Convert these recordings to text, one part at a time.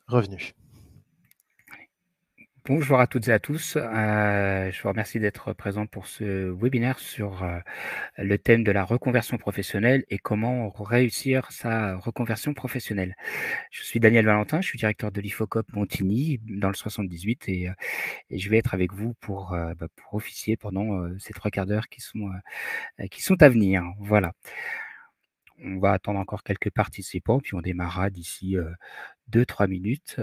Revenu. Bonjour à toutes et à tous. Je vous remercie d'être présent pour ce webinaire sur le thème de la reconversion professionnelle et comment réussir sa reconversion professionnelle. Je suis Daniel Valentin, je suis directeur de l'IFOCOP Montigny dans le 78 et je vais être avec vous pour officier pendant ces 3 quarts d'heure qui sont à venir. Voilà. On va attendre encore quelques participants, puis on démarrera d'ici 2-3 minutes.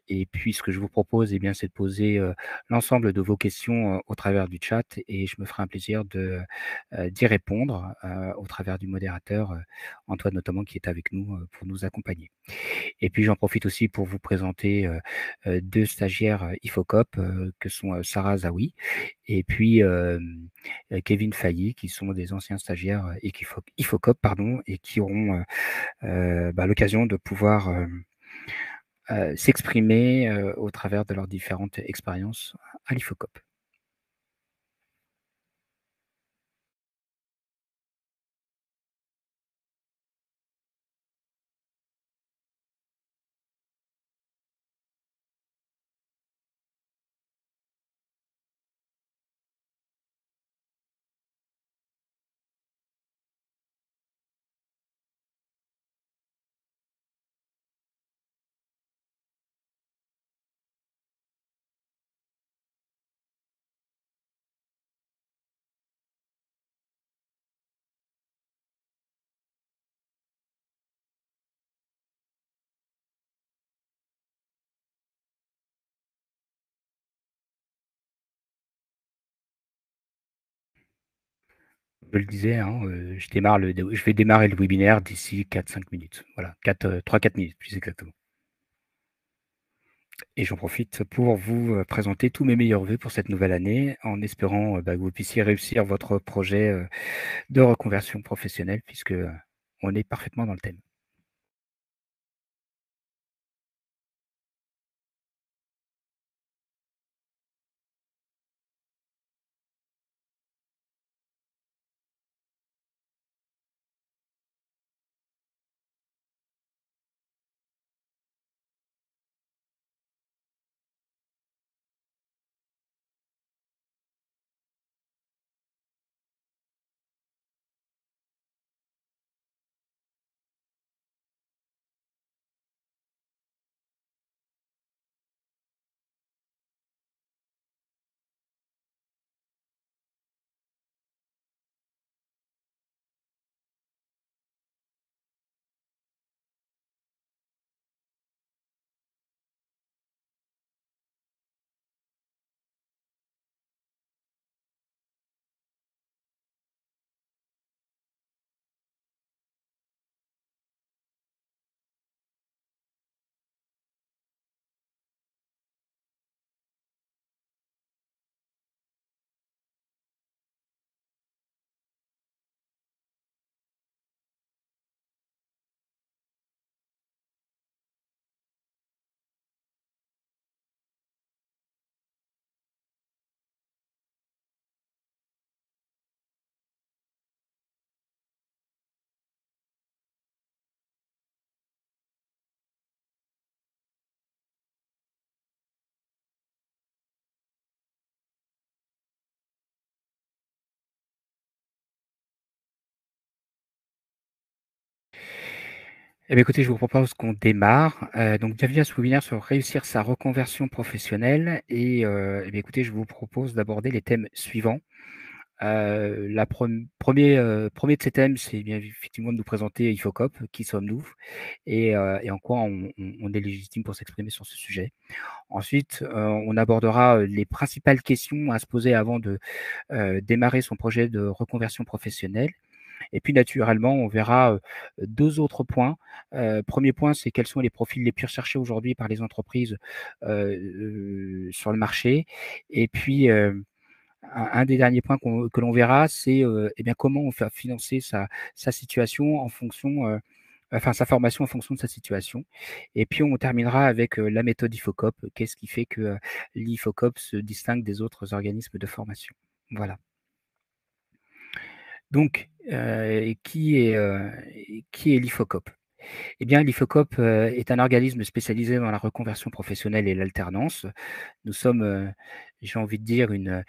Et puis ce que je vous propose, eh bien, c'est de poser l'ensemble de vos questions au travers du chat et je me ferai un plaisir d'y répondre au travers du modérateur Antoine notamment qui est avec nous pour nous accompagner. Et puis j'en profite aussi pour vous présenter 2 stagiaires IFOCOP que sont Sarah Zawi et puis Kevin Failly, qui sont des anciens stagiaires IFOCOP, pardon, et qui auront l'occasion de pouvoir s'exprimer au travers de leurs différentes expériences à l'IFOCOP. Je le disais, hein, je vais démarrer le webinaire d'ici 4-5 minutes. Voilà, 3-4 minutes plus exactement. Et j'en profite pour vous présenter tous mes meilleurs vœux pour cette nouvelle année, en espérant que vous puissiez réussir votre projet de reconversion professionnelle, puisque on est parfaitement dans le thème. Eh bien, écoutez, je vous propose qu'on démarre. Donc, bienvenue à ce webinaire sur réussir sa reconversion professionnelle. Et eh bien, écoutez, je vous propose d'aborder les thèmes suivants. Premier de ces thèmes, c'est bien effectivement de nous présenter IFOCOP, qui sommes-nous et en quoi on est légitime pour s'exprimer sur ce sujet. Ensuite, on abordera les principales questions à se poser avant de démarrer son projet de reconversion professionnelle. Et puis naturellement, on verra 2 autres points. Premier point, c'est quels sont les profils les plus recherchés aujourd'hui par les entreprises sur le marché. Et puis, un des derniers points que l'on verra, c'est eh bien, comment on fait financer sa situation en fonction, enfin sa formation en fonction de sa situation. Et puis on terminera avec la méthode IFOCOP. Qu'est-ce qui fait que l'IFOCOP se distingue des autres organismes de formation? Voilà. Donc, qui est l'IFOCOP? Eh bien, l'IFOCOP, est un organisme spécialisé dans la reconversion professionnelle et l'alternance. Nous sommes, j'ai envie de dire une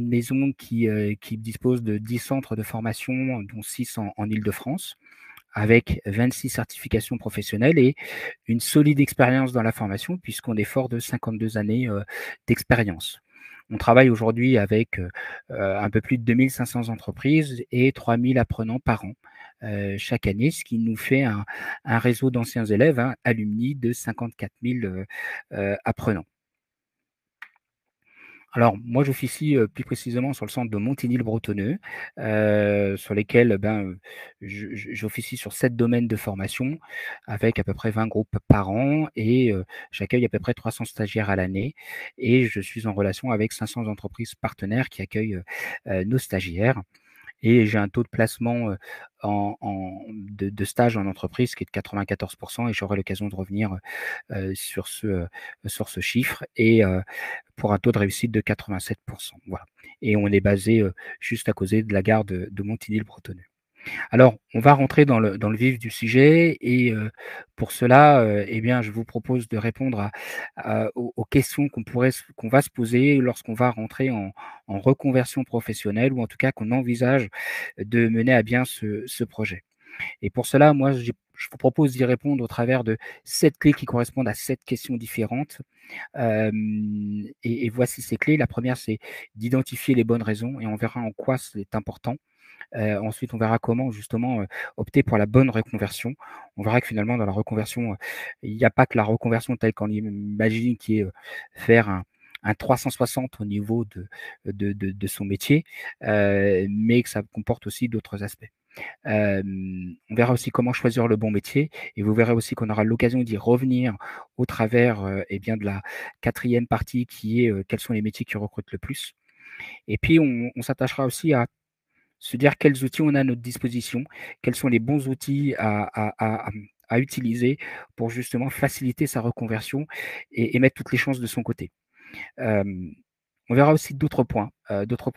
maison qui dispose de 10 centres de formation, dont 6 en Île-de-France, avec 26 certifications professionnelles et une solide expérience dans la formation puisqu'on est fort de 52 années, d'expérience. On travaille aujourd'hui avec, un peu plus de 2 500 entreprises et 3 000 apprenants par an, chaque année, ce qui nous fait un réseau d'anciens élèves, hein, alumni de 54 000, apprenants. Alors moi, j'officie, plus précisément sur le centre de Montigny-le-Bretonneux, sur lesquels, j'officie sur 7 domaines de formation avec à peu près 20 groupes par an et j'accueille à peu près 300 stagiaires à l'année et je suis en relation avec 500 entreprises partenaires qui accueillent, nos stagiaires et j'ai un taux de placement, de stage en entreprise qui est de 94 et j'aurai l'occasion de revenir, sur ce chiffre et pour un taux de réussite de 87. Voilà, et on est basé, juste à côté de la gare de Montigny-le-Bretonneux. Alors, on va rentrer dans le vif du sujet et pour cela, eh bien, je vous propose de répondre aux questions qu'on va se poser lorsqu'on va rentrer en reconversion professionnelle ou en tout cas qu'on envisage de mener à bien ce projet. Et pour cela, moi, je vous propose d'y répondre au travers de 7 clés qui correspondent à 7 questions différentes. Et voici ces clés. La première, c'est d'identifier les bonnes raisons et on verra en quoi c'est important. Ensuite, on verra comment justement, opter pour la bonne reconversion. On verra que finalement dans la reconversion, il n'y a pas que la reconversion telle qu'on l'imagine qui est, faire un 360 au niveau de son métier, mais que ça comporte aussi d'autres aspects. On verra aussi comment choisir le bon métier et vous verrez aussi qu'on aura l'occasion d'y revenir au travers, eh bien de la quatrième partie qui est, quels sont les métiers qui recrutent le plus? Et puis on s'attachera aussi à se dire quels outils on a à notre disposition, quels sont les bons outils à utiliser pour justement faciliter sa reconversion et mettre toutes les chances de son côté. Hem, on verra aussi d'autres points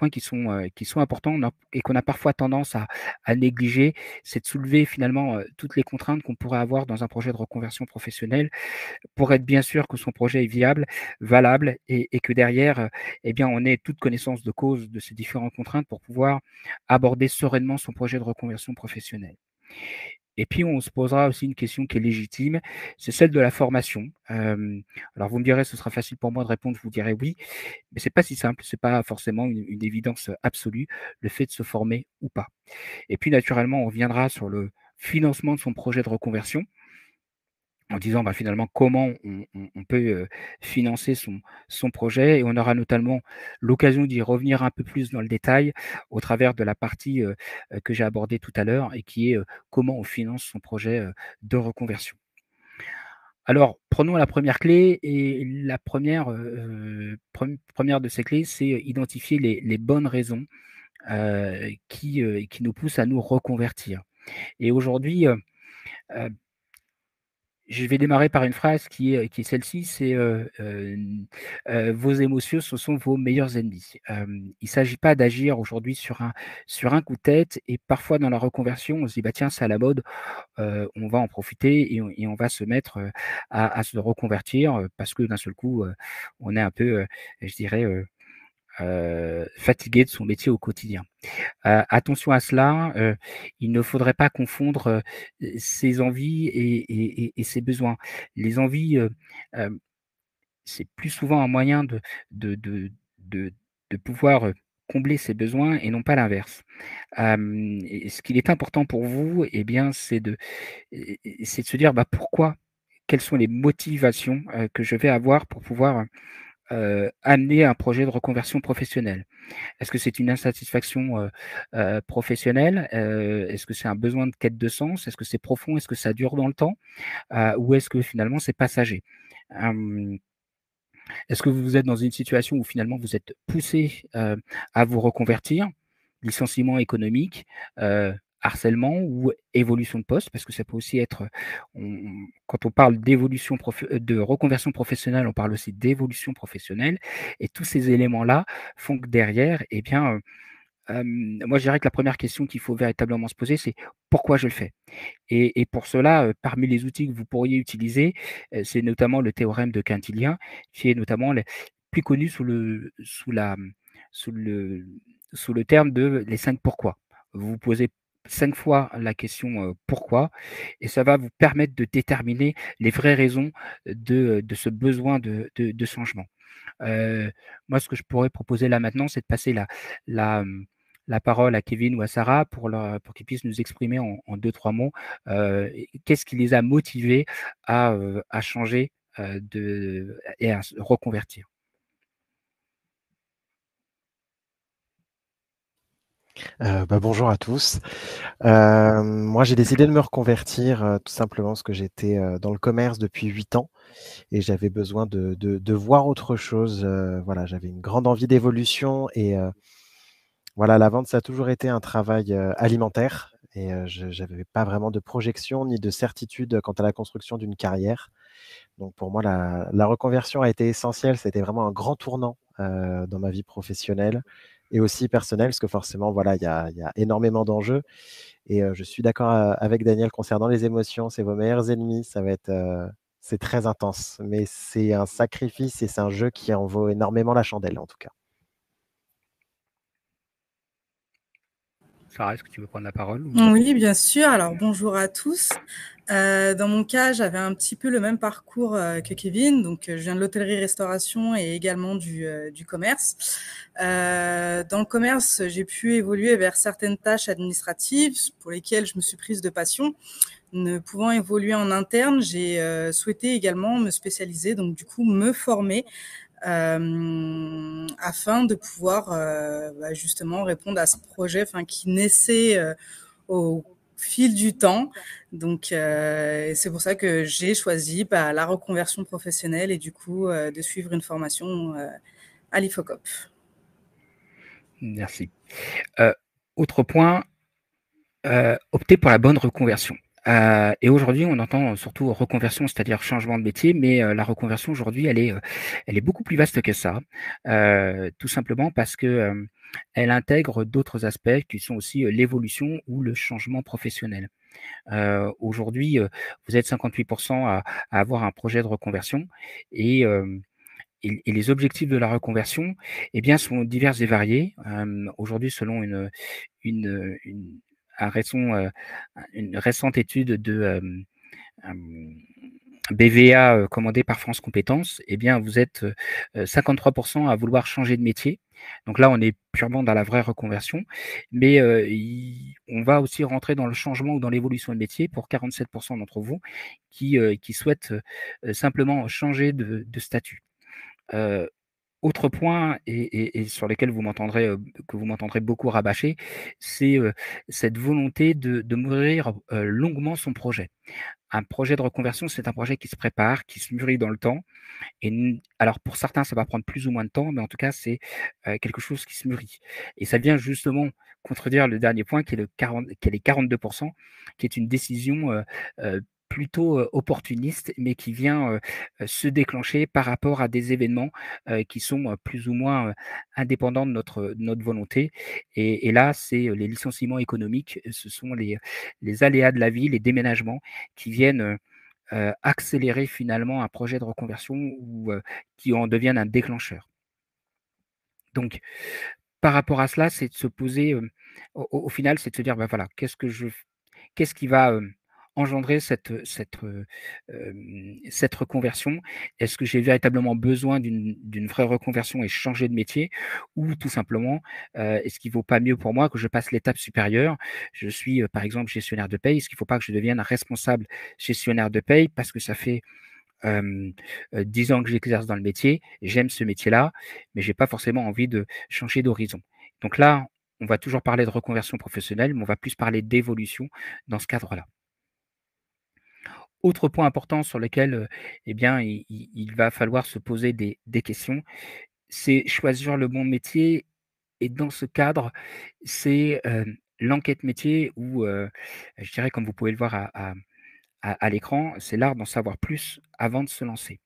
qui sont importants et qu'on a parfois tendance à négliger. C'est de soulever finalement, toutes les contraintes qu'on pourrait avoir dans un projet de reconversion professionnelle pour être bien sûr que son projet est viable, valable et que derrière, eh bien, on ait toute connaissance de cause de ces différentes contraintes pour pouvoir aborder sereinement son projet de reconversion professionnelle. Et puis, on se posera aussi une question qui est légitime, c'est celle de la formation. Alors vous me direz: «Ce sera facile pour moi de répondre», je vous dirai: «Oui», mais c'est pas si simple, c'est pas forcément une évidence absolue, le fait de se former ou pas. Et puis naturellement, on reviendra sur le financement de son projet de reconversion. En disant, bah, finalement, comment on peut, financer son projet et on aura notamment l'occasion d'y revenir un peu plus dans le détail au travers de la partie, que j'ai abordée tout à l'heure et qui est, comment on finance son projet, de reconversion. Alors, prenons la première clé et la première re de ces clés, c'est identifier les bonnes raisons, qui nous poussent à nous reconvertir et aujourd'hui, je vais démarrer par une phrase qui est celle-ci, c'est, «Vos émotions, ce sont vos meilleurs ennemis». Il ne s'agit pas d'agir aujourd'hui sur un coup de tête et parfois dans la reconversion, on se dit: «Bah, tiens, c'est à la mode, on va en profiter et on va se mettre, à se reconvertir», parce que d'un seul coup, on est un peu, je dirais, fatigué de son métier au quotidien. Attention à cela, il ne faudrait pas confondre, ses envies et ses besoins. Les envies, hem, c'est plus souvent un moyen de de de de pouvoir, combler ses besoins et non pas l'inverse. Et ce qu'il est important pour vous et bien, c'est de se dire: «Bah, pourquoi? Quelles sont les motivations, que je vais avoir pour pouvoir, amener un projet de reconversion professionnelle?» Est-ce que c'est une insatisfaction, professionnelle? Est-ce que c'est un besoin de quête de sens? Est-ce que c'est profond? Est-ce que ça dure dans le temps? Ou est-ce que finalement c'est passager? Hem, est-ce que vous êtes dans une situation où finalement vous êtes poussé, à vous reconvertir? Licenciement économique, harcèlement ou évolution de poste? Parce que ça peut aussi être, quand on parle de reconversion professionnelle, on parle aussi d'évolution professionnelle et tous ces éléments-là font que derrière, eh bien, moi, je dirais que la première question qu'il faut véritablement se poser, c'est: «Pourquoi je le fais?» Et pour cela, parmi les outils que vous pourriez utiliser, c'est notamment le théorème de Quintilien, qui est notamment le plus connu sous le sous le terme de les 5 pourquoi. Vous vous posez 5 fois la question, «Pourquoi?» et ça va vous permettre de déterminer les vraies raisons de ce besoin de changement. Heu, Moi, ce que je pourrais proposer là maintenant, c'est de passer la, mmh, la parole à Kevin ou à Sarah pour qu'ils puissent nous exprimer en 2-3 mots, qu'est-ce qui les a motivés à changer, et à se reconvertir? Bonjour à tous. Moi, j'ai décidé de me reconvertir, tout simplement parce que j'étais, dans le commerce depuis 8 ans et j'avais besoin de voir autre chose, voilà, j'avais une grande envie d'évolution et voilà, la vente, ça a toujours été un travail, alimentaire et je j'avais pas vraiment de projection ni de certitude quant à la construction d'une carrière. Donc pour moi, la reconversion a été essentielle. C'était vraiment un grand tournant, dans ma vie professionnelle et aussi personnelle, parce que forcément, voilà, il y a énormément d'enjeux et je suis d'accord, avec Daniel concernant les émotions. C'est vos meilleurs ennemis. Ça va être, c'est très intense, mais c'est un sacrifice et c'est un jeu qui en vaut énormément la chandelle, en tout cas. Sarah, est-ce que tu veux prendre la parole ou? Oui, bien sûr. Alors, bonjour à tous. Dans mon cas, j'avais un petit peu le même parcours que Kevin. Donc, je viens de l'hôtellerie-restauration et également du commerce. Dans le commerce, j'ai pu évoluer vers certaines tâches administratives pour lesquelles je me suis prise de passion. Ne pouvant évoluer en interne, j'ai souhaité également me spécialiser, donc du coup me former afin de pouvoir justement répondre à ce projet, qui naissait au fil du temps. Donc, c'est pour ça que j'ai choisi la reconversion professionnelle et du coup de suivre une formation à l'IFOCOP. Merci. Heu, Autre point, opter pour la bonne reconversion. Et aujourd'hui, on entend surtout reconversion, c'est-à-dire changement de métier, mais la reconversion aujourd'hui, elle est beaucoup plus vaste que ça. Tout simplement parce que, elle intègre d'autres aspects qui sont aussi, l'évolution ou le changement professionnel. Aujourd'hui, vous êtes 58 à avoir un projet de reconversion et hem et les objectifs de la reconversion, eh bien, sont divers et variés. Aujourd'hui, selon une un récent, une récente étude de, hem, BVA, commandée par France Compétences, eh bien, vous êtes, 53 à vouloir changer de métier. Donc là, on est purement dans la vraie reconversion, mais i on va aussi rentrer dans le changement ou dans l'évolution de métier pour 47 d'entre vous qui souhaitent, simplement changer de statut. Heu, Autre point et sur lesquels que vous m'entendrez beaucoup rabâcher, c'est, cette volonté de mûrir, longuement son projet. Un projet de reconversion, c'est un projet qui se prépare, qui se mûrit dans le temps et alors pour certains, ça va prendre plus ou moins de temps, mais en tout cas, c'est, quelque chose qui se mûrit et ça vient justement contredire le dernier point qui est les 42 qui est une décision, plutôt, opportuniste, mais qui vient, se déclencher par rapport à des événements, qui sont, plus ou moins, indépendants de notre volonté et là, c'est, les licenciements économiques, ce sont les aléas de la vie, les déménagements qui viennent, accélérer finalement un projet de reconversion ou, qui en deviennent un déclencheur. Donc par rapport à cela, c'est de se poser, au final, c'est de se dire: «Bah, voilà, qu'est-ce qui va, engendrer cette reconversion? Est-ce que j'ai véritablement besoin d'une vraie reconversion et changer de métier? Ou tout simplement, est-ce qu'il vaut pas mieux pour moi que je passe l'étape supérieure? Je suis, par exemple, gestionnaire de paye. Est-ce qu'il ne faut pas que je devienne un responsable gestionnaire de paye parce que ça fait, hem, 10 ans que j'exerce dans le métier, j'aime ce métier-là, mais j'ai pas forcément envie de changer d'horizon. Donc là, on va toujours parler de reconversion professionnelle, mais on va plus parler d'évolution dans ce cadre-là. Autre point important sur lequel, eh bien, il va falloir se poser des questions, c'est choisir le bon métier et dans ce cadre, c'est, l'enquête métier ou, je dirais comme vous pouvez le voir à l'écran, c'est l'art d'en savoir plus avant de se lancer.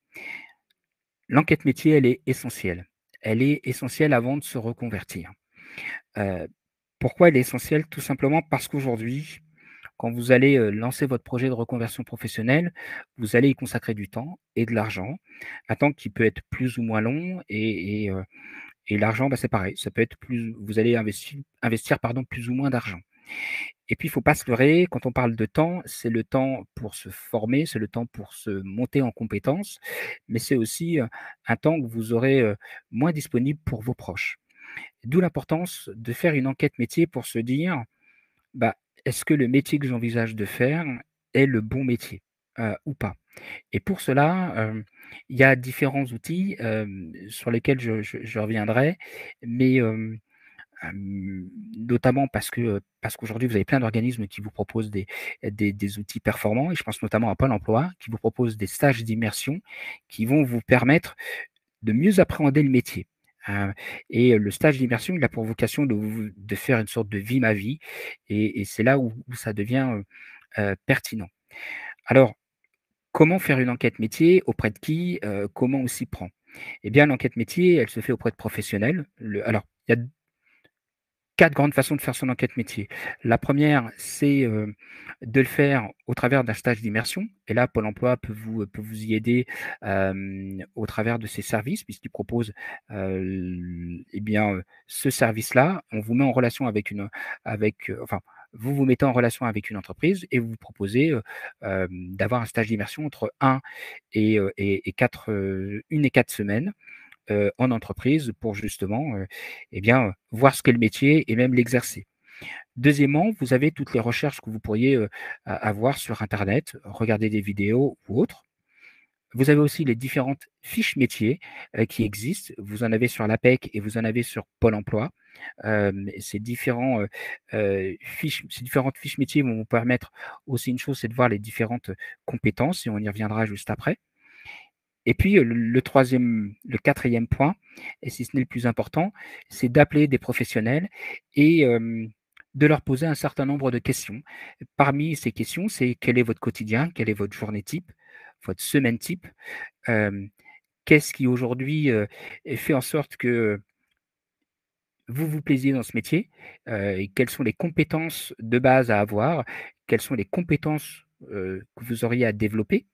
L'enquête métier, elle est essentielle. Elle est essentielle avant de se reconvertir. Heu, Pourquoi elle est essentielle? Tout simplement parce qu'aujourd'hui, quand vous allez lancer votre projet de reconversion professionnelle, vous allez y consacrer du temps et de l'argent, un temps qui peut être plus ou moins long et l'argent, bah, c'est pareil, ça peut être plus, vous allez investir pardon, plus ou moins d'argent. Et puis, il ne faut pas se leurrer, quand on parle de temps, c'est le temps pour se former, c'est le temps pour se monter en compétences, mais c'est aussi un temps que vous aurez moins disponible pour vos proches. D'où l'importance de faire une enquête métier pour se dire, bah, est-ce que le métier que j'envisage de faire est le bon métier ou pas? Et pour cela, il y a différents outils sur lesquels je reviendrai, mais notamment parce qu'aujourd'hui, vous avez plein d'organismes qui vous proposent des outils performants et je pense notamment à Pôle emploi qui vous propose des stages d'immersion qui vont vous permettre de mieux appréhender le métier. Et le stage d'immersion, il a pour vocation de faire une sorte de vie ma vie et c'est là où ça devient, pertinent. Alors, comment faire une enquête métier? Auprès de qui? Comment on s'y prend? Eh bien, l'enquête métier, elle se fait auprès de professionnels. Alors, il y a 4 grandes façons de faire son enquête métier. La première, c'est, de le faire au travers d'un stage d'immersion et là, Pôle emploi peut vous y aider, au travers de ses services puisqu'il propose, et bien, ce service-là. On vous met en relation enfin, vous vous mettez en relation avec une entreprise et vous vous proposez, d'avoir un stage d'immersion entre 1 et 4, 1 et 4 semaines en entreprise pour justement, eh bien, voir ce qu'est le métier et même l'exercer. Deuxièmement, vous avez toutes les recherches que vous pourriez, avoir sur internet, regarder des vidéos ou autres. Vous avez aussi les différentes fiches métiers, qui existent. Vous en avez sur l'APEC et vous en avez sur Pôle emploi. Ces différentes fiches métiers vont vous permettre aussi une chose, c'est de voir les différentes compétences et on y reviendra juste après. Et puis, le 4e point, et si ce n'est le plus important, c'est d'appeler des professionnels et de leur poser un certain nombre de questions. Parmi ces questions, c'est: quel est votre quotidien? Quelle est votre journée type? Votre semaine type? Hem, Qu'est-ce qui aujourd'hui, fait en sorte que vous vous plaisiez dans ce métier? Et quelles sont les compétences de base à avoir? Quelles sont les compétences, que vous auriez à développer?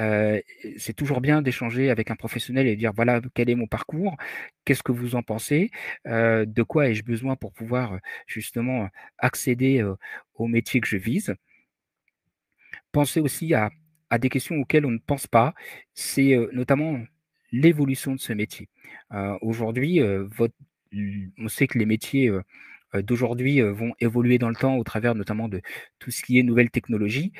Heu, c'est toujours bien d'échanger avec un professionnel et de dire: «Voilà quel est mon parcours, qu'est-ce que vous en pensez? De quoi ai-je besoin pour pouvoir, justement, accéder, au métier que je vise?» Pensez aussi à des questions auxquelles on ne pense pas, c'est, notamment l'évolution de ce métier. Aujourd'hui, on sait que les métiers, d'aujourd'hui, vont évoluer dans le temps au travers notamment de tout ce qui est nouvelles technologies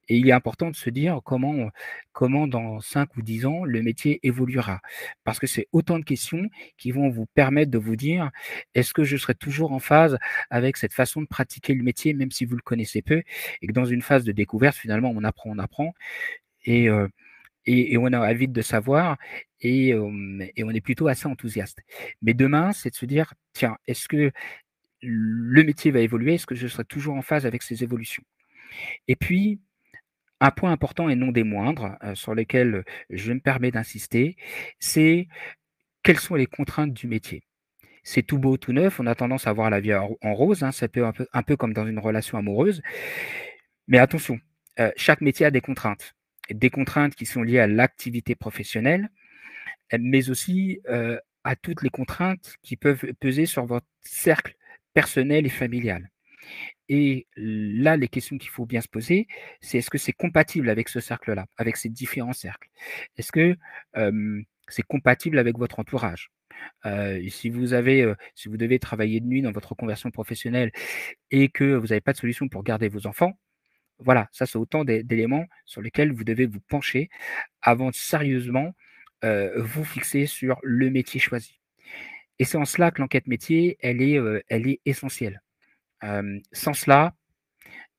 et il est important de se dire comment dans 5 ou 10 ans le métier évoluera. Parce que c'est autant de questions qui vont vous permettre de vous dire: «Est-ce que je serai toujours en phase avec cette façon de pratiquer le métier même si vous le connaissez peu?» et que dans une phase de découverte finalement on apprend et heu et on a envie de savoir et on est plutôt assez enthousiaste. Mais demain, c'est de se dire: «Tiens, est-ce que le métier va évoluer? Est-ce que je serai toujours en phase avec ces évolutions?» Et puis un point important et non des moindres, sur lequel, je me permets d'insister, c'est quelles sont les contraintes du métier? C'est tout beau, tout neuf, on a tendance à voir la vie en rose, hein, ça peut un peu comme dans une relation amoureuse. Mais attention, chaque métier a des contraintes qui sont liées à l'activité professionnelle, mais aussi, à toutes les contraintes qui peuvent peser sur votre cercle personnel et familial. Et là, les questions qu'il faut bien se poser, c'est: est-ce que c'est compatible avec ce cercle-là, avec ces différents cercles? Est-ce que, c'est compatible avec votre entourage? Si vous devez travailler de nuit dans votre reconversion professionnelle et que vous n'avez pas de solution pour garder vos enfants, voilà, ça c'est autant d'éléments sur lesquels vous devez vous pencher avant de sérieusement, vous fixer sur le métier choisi. Et c'est en cela que l'enquête métier, elle est essentielle. Sans cela,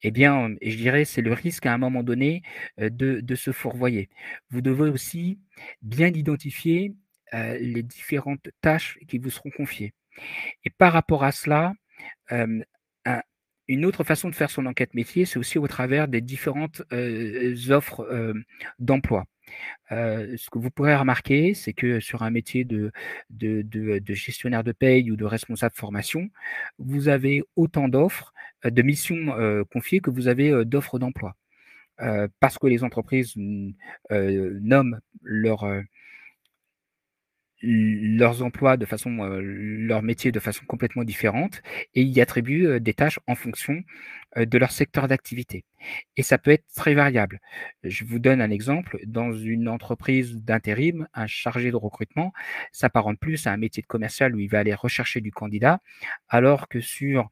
eh bien, je dirais, c'est le risque à un moment donné, de se fourvoyer. Vous devez aussi bien identifier, les différentes tâches qui vous seront confiées et par rapport à cela, hem, un une autre façon de faire son enquête métier, c'est aussi au travers des différentes, offres, d'emploi. Ce que vous pourrez remarquer, c'est que sur un métier de gestionnaire de paye ou de responsable formation, vous avez autant d'offres, de missions, confiées que vous avez, d'offres d'emploi. Parce que les entreprises, nomment leurs emplois de façon, leur métier de façon complètement différente et y attribuent, des tâches en fonction, de leur secteur d'activité et ça peut être très variable. Je vous donne un exemple, dans une entreprise d'intérim, un chargé de recrutement s'apparente plus à un métier de commercial où il va aller rechercher du candidat, alors que sur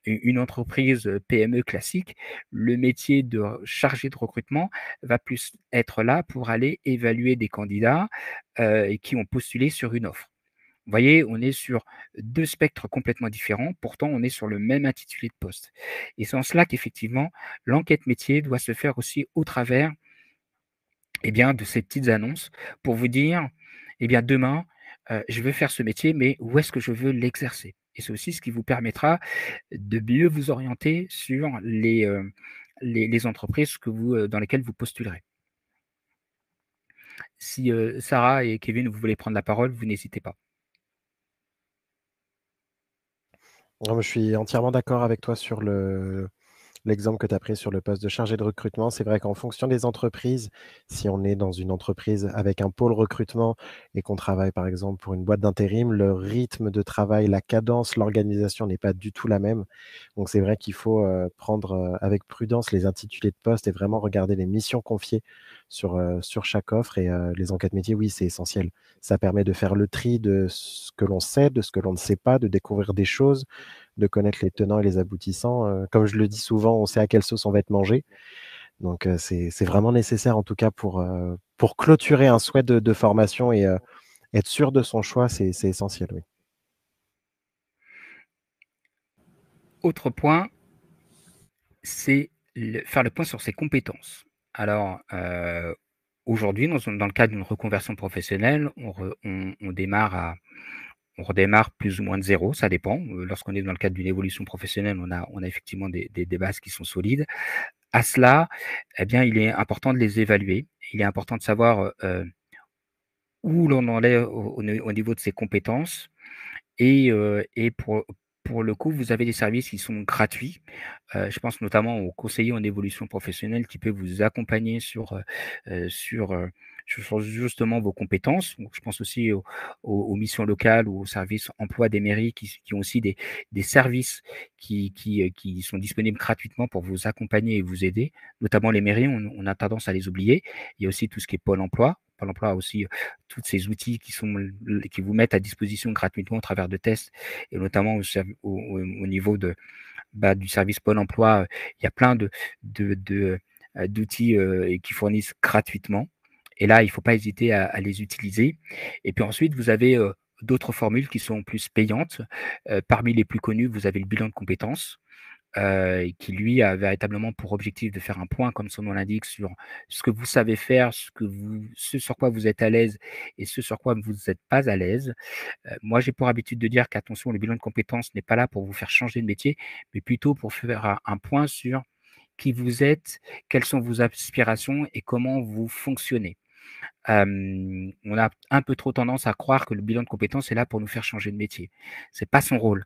une entreprise, PME classique, le métier de chargé de recrutement va plus être là pour aller évaluer des candidats, et qui ont postulé sur une offre. Vous voyez, on est sur 2 spectres complètement différents, pourtant on est sur le même intitulé de poste et c'est en cela qu'effectivement, l'enquête métier doit se faire aussi au travers, eh bien, de ces petites annonces pour vous dire: «Eh bien, demain, je veux faire ce métier, mais où est-ce que je veux l'exercer?» Et c'est aussi ce qui vous permettra de mieux vous orienter sur les entreprises que vous, dans lesquelles vous postulerez. Si, Sarah et Kevin, vous voulez prendre la parole, vous n'hésitez pas. Non, mais je suis entièrement d'accord avec toi sur l'exemple que tu as pris sur le poste de chargé de recrutement. C'est vrai qu'en fonction des entreprises, si on est dans une entreprise avec un pôle recrutement et qu'on travaille par exemple pour une boîte d'intérim, le rythme de travail, la cadence, l'organisation n'est pas du tout la même. Donc c'est vrai qu'il faut, prendre, avec prudence les intitulés de poste et vraiment regarder les missions confiées sur chaque offre et les enquêtes métiers, oui, c'est essentiel. Ça permet de faire le tri de ce que l'on sait, de ce que l'on ne sait pas, de découvrir des choses, de connaître les tenants et les aboutissants. Comme je le dis souvent, on sait à quelle sauce on va être mangé. Donc, c'est vraiment nécessaire en tout cas pour clôturer un souhait de formation et être sûr de son choix, c'est essentiel, oui. Autre point, c'est faire le point sur ses compétences. Alors, aujourd'hui, dans le cadre d'une reconversion professionnelle, on redémarre plus ou moins de zéro, ça dépend. Lorsqu'on est dans le cadre d'une évolution professionnelle, on a effectivement des bases qui sont solides. À cela, eh bien, il est important de les évaluer. Il est important de savoir, où l'on en est au niveau de ses compétences et pour le coup, vous avez des services qui sont gratuits. Je pense notamment aux conseillers en évolution professionnelle qui peuvent vous accompagner heu, sur, heu, sur justement vos compétences. Donc je pense aussi aux missions locales ou aux services emploi des mairies qui ont aussi des services qui sont disponibles gratuitement pour vous accompagner et vous aider. Notamment les mairies, on a tendance à les oublier. Il y a aussi tout ce qui est Pôle emploi. Pôle emploi a aussi, tous ces outils qui vous mettent à disposition gratuitement au travers de tests et notamment au niveau du service Pôle emploi, il y a plein d'outils, et qui fournissent gratuitement et là, il ne faut pas hésiter à les utiliser et puis ensuite, vous avez, d'autres formules qui sont plus payantes. Parmi les plus connues, vous avez le bilan de compétences, qui lui a véritablement pour objectif de faire un point, comme son nom l'indique, sur ce que vous savez faire, ce sur quoi vous êtes à l'aise et ce sur quoi vous n'êtes pas à l'aise. Moi, j'ai pour habitude de dire qu'attention, le bilan de compétences n'est pas là pour vous faire changer de métier, mais plutôt pour faire un point sur qui vous êtes, quelles sont vos aspirations et comment vous fonctionnez. On a un peu trop tendance à croire que le bilan de compétences est là pour nous faire changer de métier. C'est pas son rôle.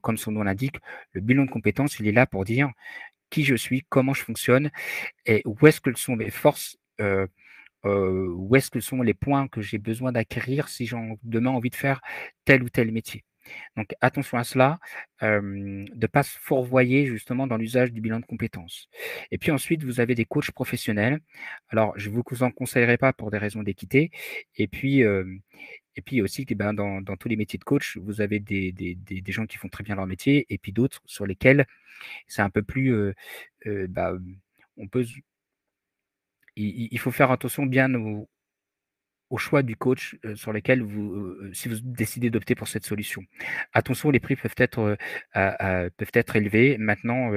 Comme son nom l'indique, le bilan de compétences, il est là pour dire qui je suis, comment je fonctionne et où est-ce que sont mes forces, où est-ce que sont les points que j'ai besoin d'acquérir si j'ai demain envie de faire tel ou tel métier. Donc attention à cela, de ne pas se fourvoyer justement dans l'usage du bilan de compétences. Et puis ensuite, vous avez des coachs professionnels. Alors je ne vous en conseillerai pas pour des raisons d'équité. Et puis, et puis aussi, que, ben, dans tous les métiers de coach, vous avez des gens qui font très bien leur métier et puis d'autres sur lesquels c'est un peu plus, bah, on peut, il faut faire attention bien au choix du coach, sur lesquels si vous décidez d'opter pour cette solution. Attention, les prix peuvent être élevés. Maintenant,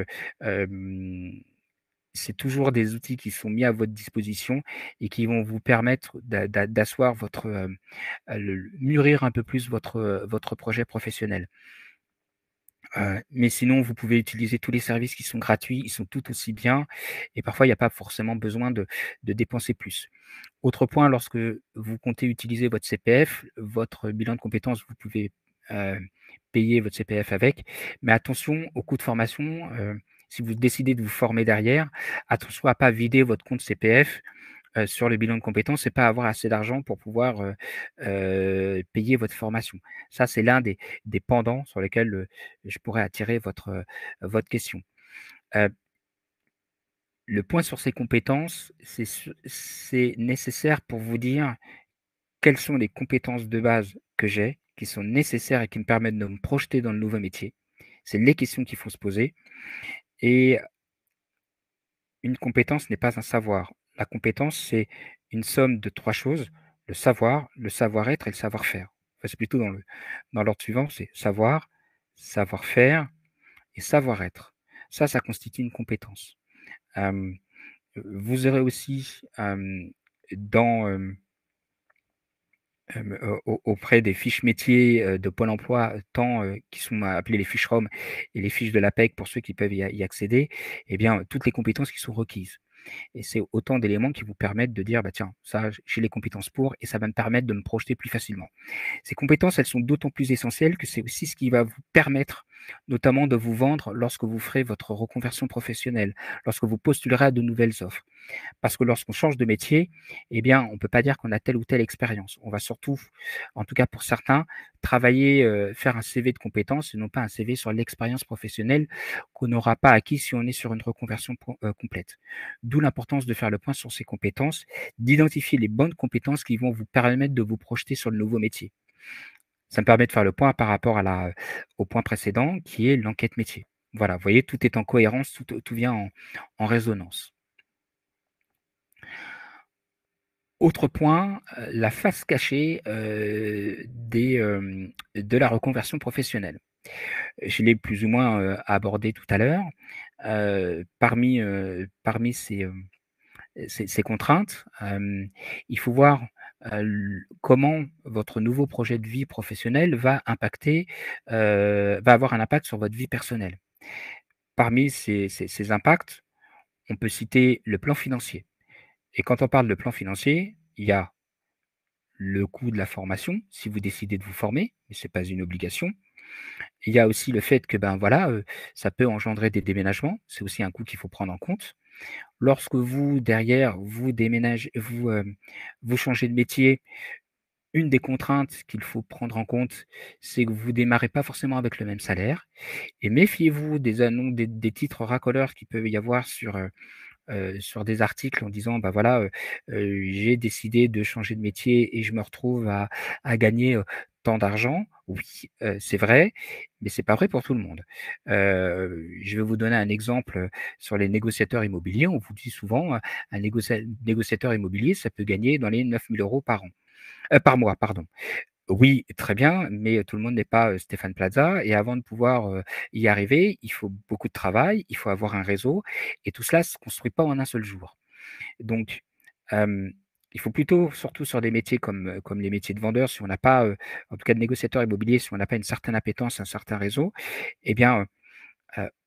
c'est toujours des outils qui sont mis à votre disposition et qui vont vous permettre d'asseoir mûrir un peu plus votre projet professionnel. Mais sinon, vous pouvez utiliser tous les services qui sont gratuits, ils sont tout aussi bien et parfois il n'y a pas forcément besoin de dépenser plus. Autre point, lorsque vous comptez utiliser votre CPF, votre bilan de compétences, vous pouvez, payer votre CPF avec, mais attention aux coûts de formation, si vous décidez de vous former derrière, attention à pas vider votre compte CPF, sur le bilan de compétences et pas avoir assez d'argent pour pouvoir, payer votre formation. Ça, c'est l'un des pendants sur lesquels, je pourrais attirer votre question. Heu, le point sur ces compétences, c'est nécessaire pour vous dire quelles sont les compétences de base que j'ai, qui sont nécessaires et qui me permettent de me projeter dans le nouveau métier. C'est les questions qu'il faut se poser et une compétence n'est pas un savoir. La compétence, c'est une somme de 3 choses: le savoir, le savoir-être et le savoir-faire. Enfin, c'est plutôt dans l'ordre suivant, c'est savoir, savoir-faire et savoir-être. Ça constitue une compétence. Hem, vous aurez aussi, dans, auprès des fiches métiers, de Pôle emploi, tant, qui sont appelées les fiches ROM et les fiches de l'APEC pour ceux qui peuvent y accéder, eh bien, toutes les compétences qui sont requises. Et c'est autant d'éléments qui vous permettent de dire: «Bah, tiens, ça, j'ai les compétences pour et ça va me permettre de me projeter plus facilement». Ces compétences, elles sont d'autant plus essentielles que c'est aussi ce qui va vous permettre, notamment, de vous vendre lorsque vous ferez votre reconversion professionnelle, lorsque vous postulerez à de nouvelles offres. Parce que lorsqu'on change de métier, eh bien, on ne peut pas dire qu'on a telle ou telle expérience. On va surtout, en tout cas pour certains, travailler, faire un CV de compétences et non pas un CV sur l'expérience professionnelle qu'on n'aura pas acquis si on est sur une reconversion complète. D'où l'importance de faire le point sur ces compétences, d'identifier les bonnes compétences qui vont vous permettre de vous projeter sur le nouveau métier. Ça me permet de faire le point par rapport au point précédent qui est l'enquête métier. Voilà, vous voyez, tout est en cohérence, tout vient en résonance. Autre point, la face cachée, de la reconversion professionnelle. Je l'ai plus ou moins, abordé tout à l'heure. Parmi ces contraintes, il faut voir, comment votre nouveau projet de vie professionnelle va avoir un impact sur votre vie personnelle. Parmi ces impacts, on peut citer le plan financier et quand on parle de plan financier, il y a le coût de la formation, si vous décidez de vous former, mais c'est pas une obligation. Il y a aussi le fait que, ben, voilà, ça peut engendrer des déménagements, c'est aussi un coût qu'il faut prendre en compte. Lorsque vous, derrière, vous déménagez vous changez de métier, une des contraintes qu'il faut prendre en compte, c'est que vous démarrez pas forcément avec le même salaire et méfiez-vous des annonces des titres racoleurs qu'il peut y avoir sur des articles en disant: «Bah, voilà, j'ai décidé de changer de métier et je me retrouve à gagner, tant d'argent». Oui, c'est vrai, mais c'est pas vrai pour tout le monde. Je vais vous donner un exemple, sur les négociateurs immobiliers. On vous dit souvent, un négociateur immobilier, ça peut gagner dans les 9 000 € par mois, pardon. Oui, très bien, mais tout le monde n'est pas, Stéphane Plaza et avant de pouvoir, y arriver, il faut beaucoup de travail, il faut avoir un réseau et tout cela se construit pas en un seul jour. Donc, hem, il faut plutôt, surtout sur des métiers comme les métiers de vendeur, si on n'a pas, en tout cas de négociateur immobilier, si on n'a pas une certaine appétence, un certain réseau, eh bien,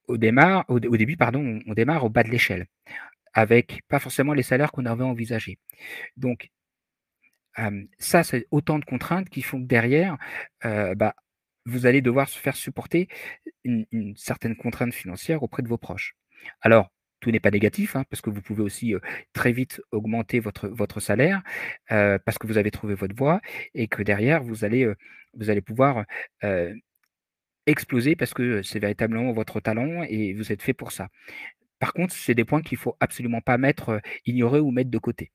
au début, pardon, on démarre au bas de l'échelle, avec pas forcément les salaires qu'on avait envisagés. Donc, ça, c'est autant de contraintes qui font que derrière, bah, vous allez devoir se faire supporter une certaine contrainte financière auprès de vos proches. Alors, tout n'est pas négatif, hein, parce que vous pouvez aussi, très vite augmenter votre salaire, parce que vous avez trouvé votre voie et que derrière vous allez pouvoir, heu, exploser parce que c'est véritablement votre talent et vous êtes fait pour ça. Par contre, c'est des points qu'il faut absolument pas ignorer ou mettre de côté.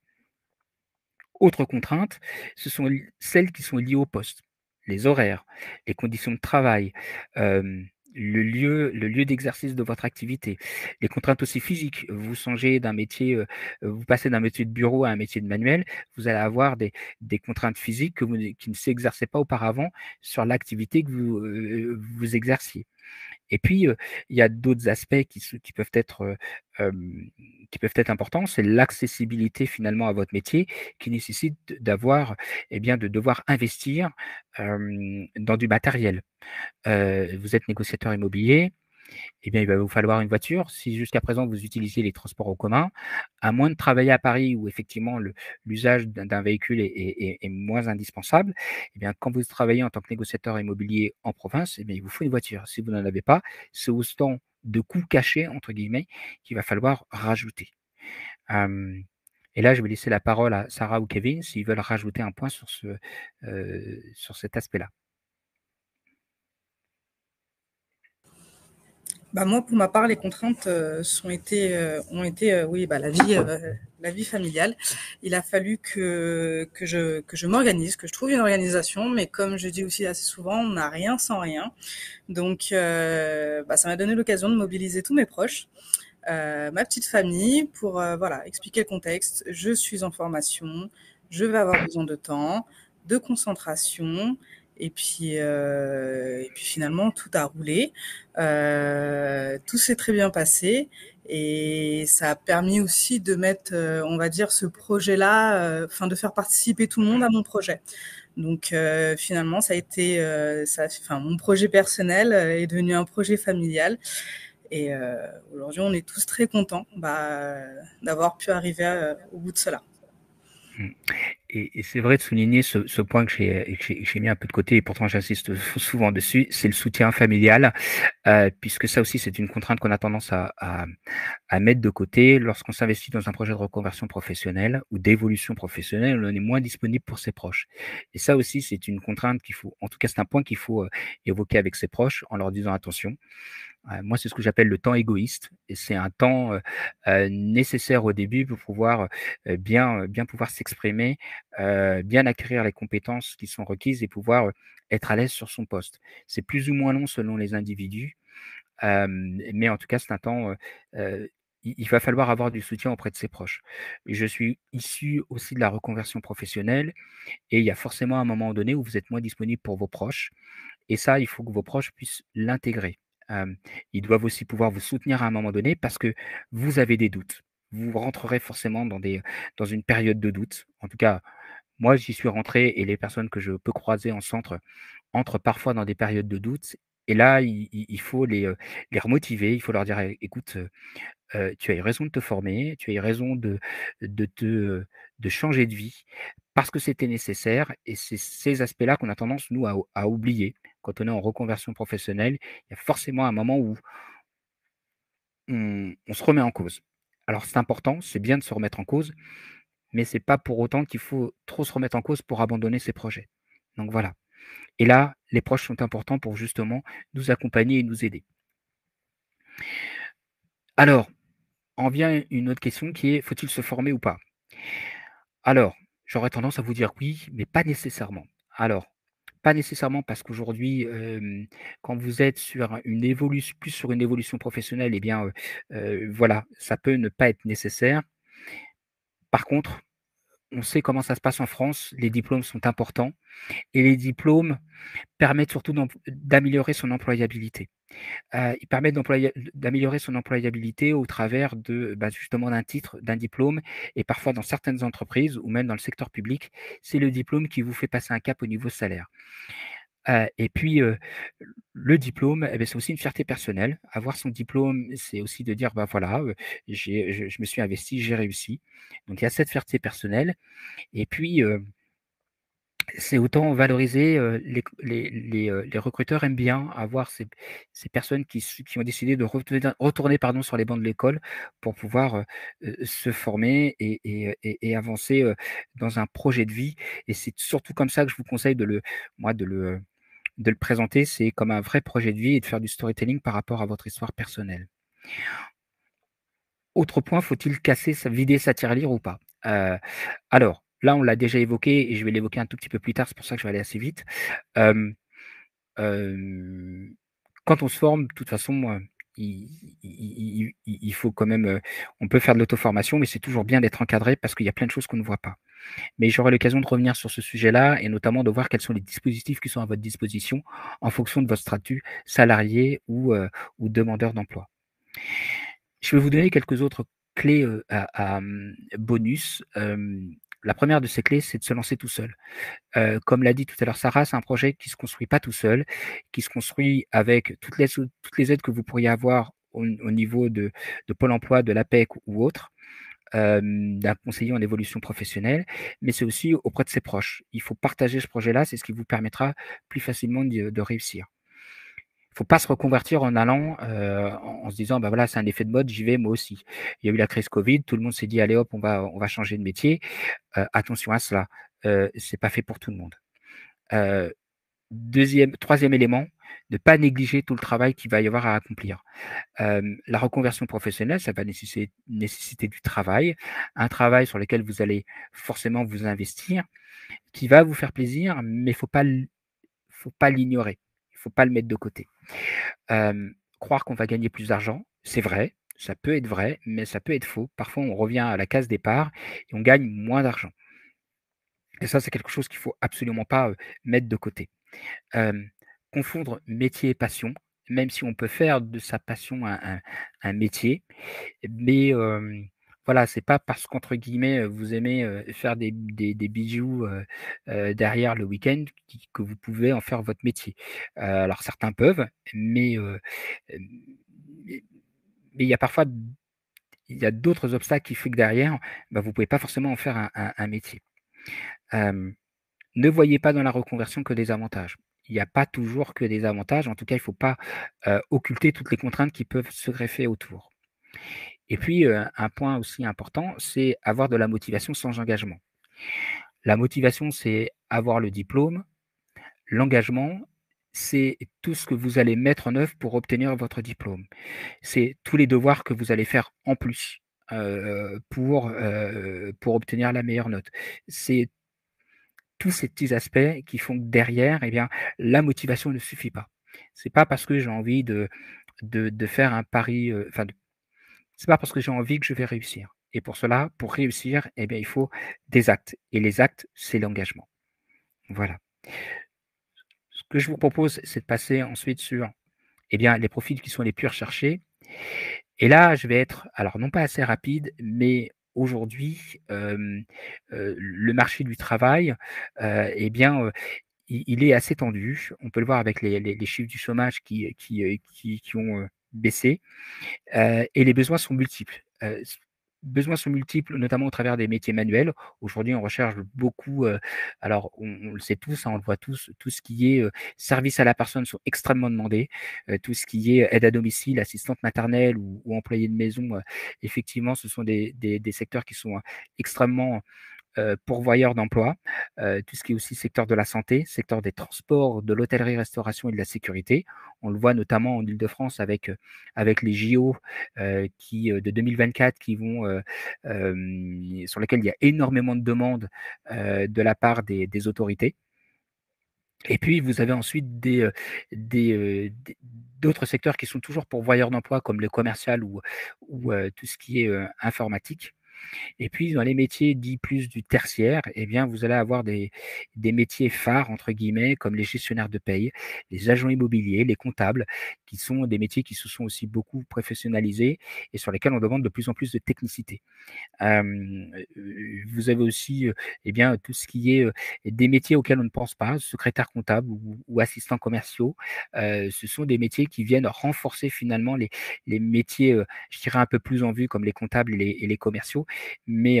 Autre contrainte, ce sont celles qui sont liées au poste, les horaires, les conditions de travail, le lieu d'exercice de votre activité, les contraintes aussi physiques. Vous changez d'un métier, vous passez d'un métier de bureau à un métier de manuel, vous allez avoir des contraintes physiques qui ne s'exerçaient pas auparavant sur l'activité que vous exerciez. Et puis, il y a d'autres aspects qui peuvent être, importants. C'est l'accessibilité finalement à votre métier qui nécessite d'avoir, eh bien, de devoir investir, dans du matériel. Vous êtes négociateur immobilier, eh bien, il va vous falloir une voiture. Si jusqu'à présent vous utilisiez les transports en commun, à moins de travailler à Paris où effectivement l'usage d'un véhicule est moins indispensable, eh bien, quand vous travaillez en tant que négociateur immobilier en province, eh bien, il vous faut une voiture. Si vous n'en avez pas, c'est autant de coûts cachés, entre guillemets, qu'il va falloir rajouter. Et là, je vais laisser la parole à Sarah ou Kevin s'ils veulent rajouter un point sur cet aspect-là. Bah, moi, pour ma part, les contraintes ont été oui, bah, la vie familiale. Il a fallu que je m'organise, que je trouve une organisation, mais comme je dis aussi assez souvent, on n'a rien sans rien. Donc, bah, ça m'a donné l'occasion de mobiliser tous mes proches, ma petite famille, pour voilà, expliquer le contexte. Je suis en formation, je vais avoir besoin de temps, de concentration. Et puis finalement, tout a roulé. Tout s'est très bien passé. Et ça a permis aussi de mettre, on va dire, ce projet-là, enfin, de faire participer tout le monde à mon projet. Donc finalement, ça a été, enfin, mon projet personnel est devenu un projet familial. Et aujourd'hui, on est tous très contents d'avoir pu arriver au bout de cela. Mmh. Et c'est vrai de souligner ce point que j'ai mis un peu de côté et pourtant j'insiste souvent dessus, c'est le soutien familial, puisque ça aussi c'est une contrainte qu'on a tendance à mettre de côté. Lorsqu'on s'investit dans un projet de reconversion professionnelle ou d'évolution professionnelle, on est moins disponible pour ses proches. Et ça aussi c'est une contrainte qu'il faut, en tout cas c'est un point qu'il faut, évoquer avec ses proches en leur disant: «Attention, moi, c'est ce que j'appelle le temps égoïste et c'est un temps, nécessaire au début pour pouvoir, bien pouvoir s'exprimer, bien acquérir les compétences qui sont requises et pouvoir, être à l'aise sur son poste. C'est plus ou moins long selon les individus, mais en tout cas, c'est un temps, il va falloir avoir du soutien auprès de ses proches. Je suis issu aussi de la reconversion professionnelle et il y a forcément un moment donné où vous êtes moins disponible pour vos proches et ça, il faut que vos proches puissent l'intégrer. Ils doivent aussi pouvoir vous soutenir à un moment donné parce que vous avez des doutes. Vous rentrerez forcément dans une période de doute. En tout cas, moi, j'y suis rentré et les personnes que je peux croiser en centre entrent parfois dans des périodes de doute. Et là, il faut les remotiver. Il faut leur dire: «Écoute, tu as eu raison de te former, tu as eu raison de te, de changer de vie parce que c'était nécessaire» et c'est ces aspects-là qu'on a tendance, nous, à oublier. Quand on est en reconversion professionnelle, il y a forcément un moment où on se remet en cause. Alors c'est important, c'est bien de se remettre en cause, mais c'est pas pour autant qu'il faut trop se remettre en cause pour abandonner ses projets. Donc voilà. Et là, les proches sont importants pour justement nous accompagner et nous aider. Alors, en vient une autre question qui est: faut-il se former ou pas? Alors, j'aurais tendance à vous dire oui, mais pas nécessairement. Alors, pas nécessairement parce qu'aujourd'hui, quand vous êtes sur plus sur une évolution professionnelle, eh bien, voilà, ça peut ne pas être nécessaire. Par contre, on sait comment ça se passe en France, les diplômes sont importants et les diplômes permettent surtout d'améliorer son employabilité. Ils permettent d'améliorer son employabilité au travers justement d'un titre, d'un diplôme et parfois dans certaines entreprises ou même dans le secteur public, c'est le diplôme qui vous fait passer un cap au niveau salaire. Et puis, le diplôme, eh beh, c'est aussi une fierté personnelle. Avoir son diplôme, c'est aussi de dire: «Bah, voilà, je me suis investi, j'ai réussi». Donc il y a cette fierté personnelle et puis, c'est autant valoriser, les recruteurs aiment bien avoir ces personnes qui ont décidé de retourner pardon, sur les bancs de l'école pour pouvoir, se former et avancer, dans un projet de vie et c'est surtout comme ça que je vous conseille de le présenter, c'est comme un vrai projet de vie et de faire du storytelling par rapport à votre histoire personnelle. Autre point, faut-il vider sa tirelire ou pas? Alors, là, on l'a déjà évoqué et je vais l'évoquer un tout petit peu plus tard, c'est pour ça que je vais aller assez vite. Hem, hem, Quand on se forme, de toute façon, il faut quand même, on peut faire de l'auto-formation, mais c'est toujours bien d'être encadré parce qu'il y a plein de choses qu'on ne voit pas. Mais j'aurai l'occasion de revenir sur ce sujet-là et notamment de voir quels sont les dispositifs qui sont à votre disposition en fonction de votre statut salarié ou demandeur d'emploi. Je vais vous donner quelques autres clés bonus. La première de ces clés, c'est de se lancer tout seul. Comme l'a dit tout à l'heure Sarah, c'est un projet qui ne se construit pas tout seul, qui se construit avec toutes les aides que vous pourriez avoir au niveau de Pôle emploi, de l'APEC ou autre, d'un conseiller en évolution professionnelle, mais c'est aussi auprès de ses proches. Il faut partager ce projet-là, c'est ce qui vous permettra plus facilement de réussir. Il ne faut pas se reconvertir en allant en se disant bah voilà, c'est un effet de mode, j'y vais moi aussi. Il y a eu la crise Covid, tout le monde s'est dit allez hop, on va changer de métier. Attention à cela, c'est pas fait pour tout le monde. Troisième élément, ne pas négliger tout le travail qu'il va y avoir à accomplir. La reconversion professionnelle, ça va nécessiter du travail, un travail sur lequel vous allez forcément vous investir, qui va vous faire plaisir, mais faut pas l'ignorer, il faut pas le mettre de côté. Croire qu'on va gagner plus d'argent, c'est vrai, ça peut être vrai, mais ça peut être faux. Parfois, on revient à la case départ et on gagne moins d'argent. Et ça, c'est quelque chose qu'il faut absolument pas mettre de côté. Confondre métier et passion, même si on peut faire de sa passion un métier, mais voilà, c'est pas parce qu'entre guillemets, vous aimez faire des bijoux derrière le week-end que vous pouvez en faire votre métier. Alors certains peuvent, mais il y a parfois il y a d'autres obstacles qui font que derrière, bah, vous pouvez pas forcément en faire un métier. Ne voyez pas dans la reconversion que des avantages. Il n'y a pas toujours que des avantages. En tout cas, il ne faut pas occulter toutes les contraintes qui peuvent se greffer autour. Et puis, un point aussi important, c'est avoir de la motivation sans engagement. La motivation, c'est avoir le diplôme. L'engagement, c'est tout ce que vous allez mettre en œuvre pour obtenir votre diplôme. C'est tous les devoirs que vous allez faire en plus pour obtenir la meilleure note. C'est tous ces petits aspects qui font que derrière, eh bien, la motivation ne suffit pas. C'est pas parce que j'ai envie de faire un pari, c'est pas parce que j'ai envie que je vais réussir. Et pour cela, pour réussir, eh bien, il faut des actes. Et les actes, c'est l'engagement. Voilà. Ce que je vous propose, c'est de passer ensuite sur, eh bien, les profils qui sont les plus recherchés. Et là, je vais être, alors non pas assez rapide, mais aujourd'hui, le marché du travail, eh bien, il est assez tendu. On peut le voir avec les chiffres du chômage qui ont baissé. Et les besoins sont multiples. Besoins sont multiples, notamment au travers des métiers manuels. Aujourd'hui, on recherche beaucoup, alors on le sait tous, hein, on le voit tous, tout ce qui est service à la personne sont extrêmement demandés. Tout ce qui est aide à domicile, assistante maternelle ou employé de maison, effectivement, ce sont des secteurs qui sont extrêmement pourvoyeurs d'emploi, tout ce qui est aussi secteur de la santé, secteur des transports, de l'hôtellerie-restauration et de la sécurité. On le voit notamment en Île-de-France avec les JO de 2024 sur lesquels il y a énormément de demandes de la part des autorités. Et puis, vous avez ensuite d'autres secteurs qui sont toujours pourvoyeurs d'emploi, comme le commercial ou tout ce qui est informatique. Et puis, dans les métiers dits plus du tertiaire, eh bien, vous allez avoir des métiers phares, entre guillemets, comme les gestionnaires de paye, les agents immobiliers, les comptables, qui sont des métiers qui se sont aussi beaucoup professionnalisés et sur lesquels on demande de plus en plus de technicité. Vous avez aussi eh bien, tout ce qui est des métiers auxquels on ne pense pas, secrétaire comptable ou assistants commerciaux. Ce sont des métiers qui viennent renforcer finalement les métiers, je dirais, un peu plus en vue, comme les comptables et les commerciaux. Mais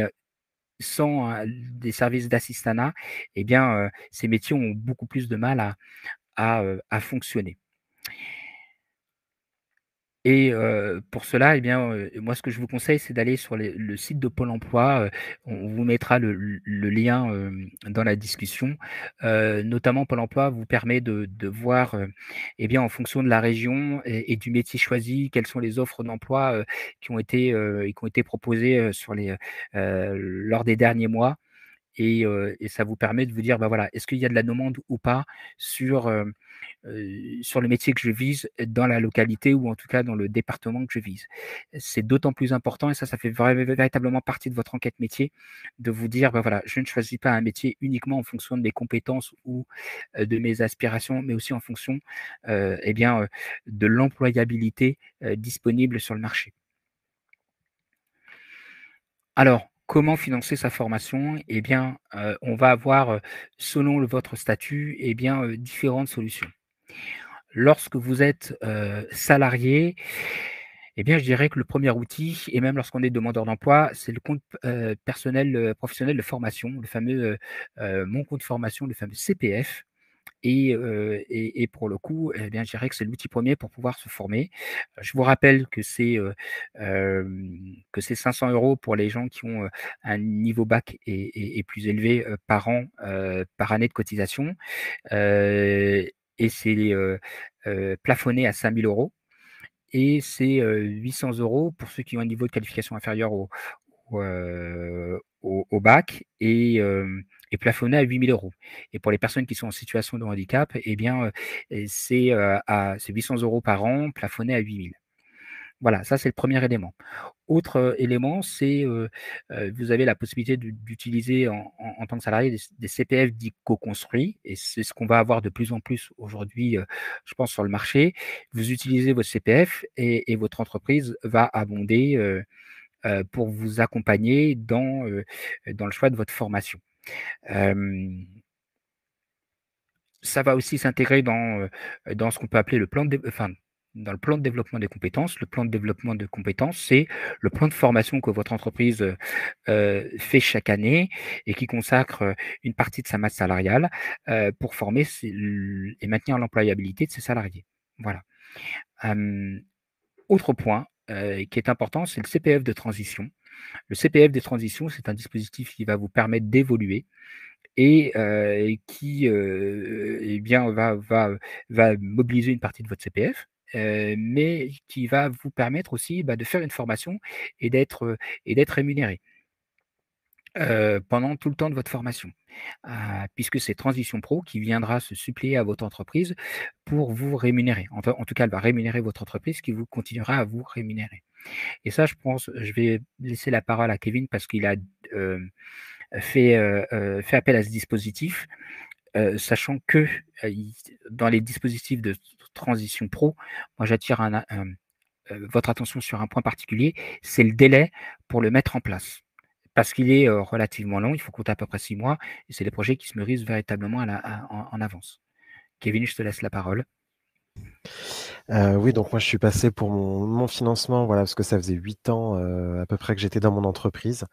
sans des services d'assistanat, eh bien, ces métiers ont beaucoup plus de mal à fonctionner. Et pour cela, eh bien, moi, ce que je vous conseille, c'est d'aller sur le site de Pôle emploi. On vous mettra le lien dans la discussion. Notamment, Pôle emploi vous permet de voir, eh bien, en fonction de la région et du métier choisi, quelles sont les offres d'emploi qui ont été proposées lors des derniers mois. et ça vous permet de vous dire, bah, voilà, est-ce qu'il y a de la demande ou pas sur, sur le métier que je vise dans la localité ou en tout cas dans le département que je vise. C'est d'autant plus important et ça fait véritablement partie de votre enquête métier de vous dire, bah, voilà, je ne choisis pas un métier uniquement en fonction de mes compétences ou de mes aspirations, mais aussi en fonction, eh bien, de l'employabilité, disponible sur le marché. Alors, comment financer sa formation? Eh bien, on va avoir, selon votre statut, eh bien, différentes solutions. Lorsque vous êtes, salarié, eh bien, je dirais que le premier outil et même lorsqu'on est demandeur d'emploi, c'est le compte, personnel, professionnel de formation, le fameux, Mon compte formation, le fameux CPF et pour le coup, eh bien, je dirais que c'est l'outil premier pour pouvoir se former. Je vous rappelle que c'est 500 € pour les gens qui ont, un niveau bac et plus élevé, par an, par année de cotisation, heu et c'est, plafonné à 5 000 € et c'est, 800 € pour ceux qui ont un niveau de qualification inférieur au bac et plafonné à 8 000 € et pour les personnes qui sont en situation de handicap, eh bien, c'est 800 € par an, plafonné à 8 000. Voilà, ça c'est le premier élément. Autre, élément, c'est, vous avez la possibilité d'utiliser en tant que salarié des CPF dits co-construits et c'est ce qu'on va avoir de plus en plus aujourd'hui, je pense sur le marché. Vous utilisez votre CPF et votre entreprise va abonder, pour vous accompagner dans le choix de votre formation. Hem, Ça va aussi s'intégrer dans ce qu'on peut appeler le plan de dé enfin, dans le plan de développement des compétences. Le plan de développement de compétences, c'est le plan de formation que votre entreprise, fait chaque année et qui consacre, une partie de sa masse salariale, pour former et maintenir l'employabilité de ses salariés. Voilà. Hem, Autre point, qui est important, c'est le CPF de transition. Le CPF des transitions, c'est un dispositif qui va vous permettre d'évoluer et qui, eh bien, va mobiliser une partie de votre CPF, mais qui va vous permettre aussi, bah, de faire une formation et d'être rémunéré, pendant tout le temps de votre formation. Puisque c'est Transition Pro qui viendra se suppléer à votre entreprise pour vous rémunérer. En tout cas, elle va rémunérer votre entreprise qui vous continuera à vous rémunérer. Et ça, je pense, je vais laisser la parole à Kevin parce qu'il a, fait appel à ce dispositif, sachant que, il dans les dispositifs de transition pro, moi j'attire votre attention sur un point particulier, c'est le délai pour le mettre en place. Parce qu'il est, relativement long, il faut compter à peu près 6 mois et c'est des projets qui se mûrissent véritablement en avance. Kevin, je te laisse la parole. Oui, donc moi, je suis passé pour mon financement, voilà, parce que ça faisait 8 ans, à peu près que j'étais dans mon entreprise.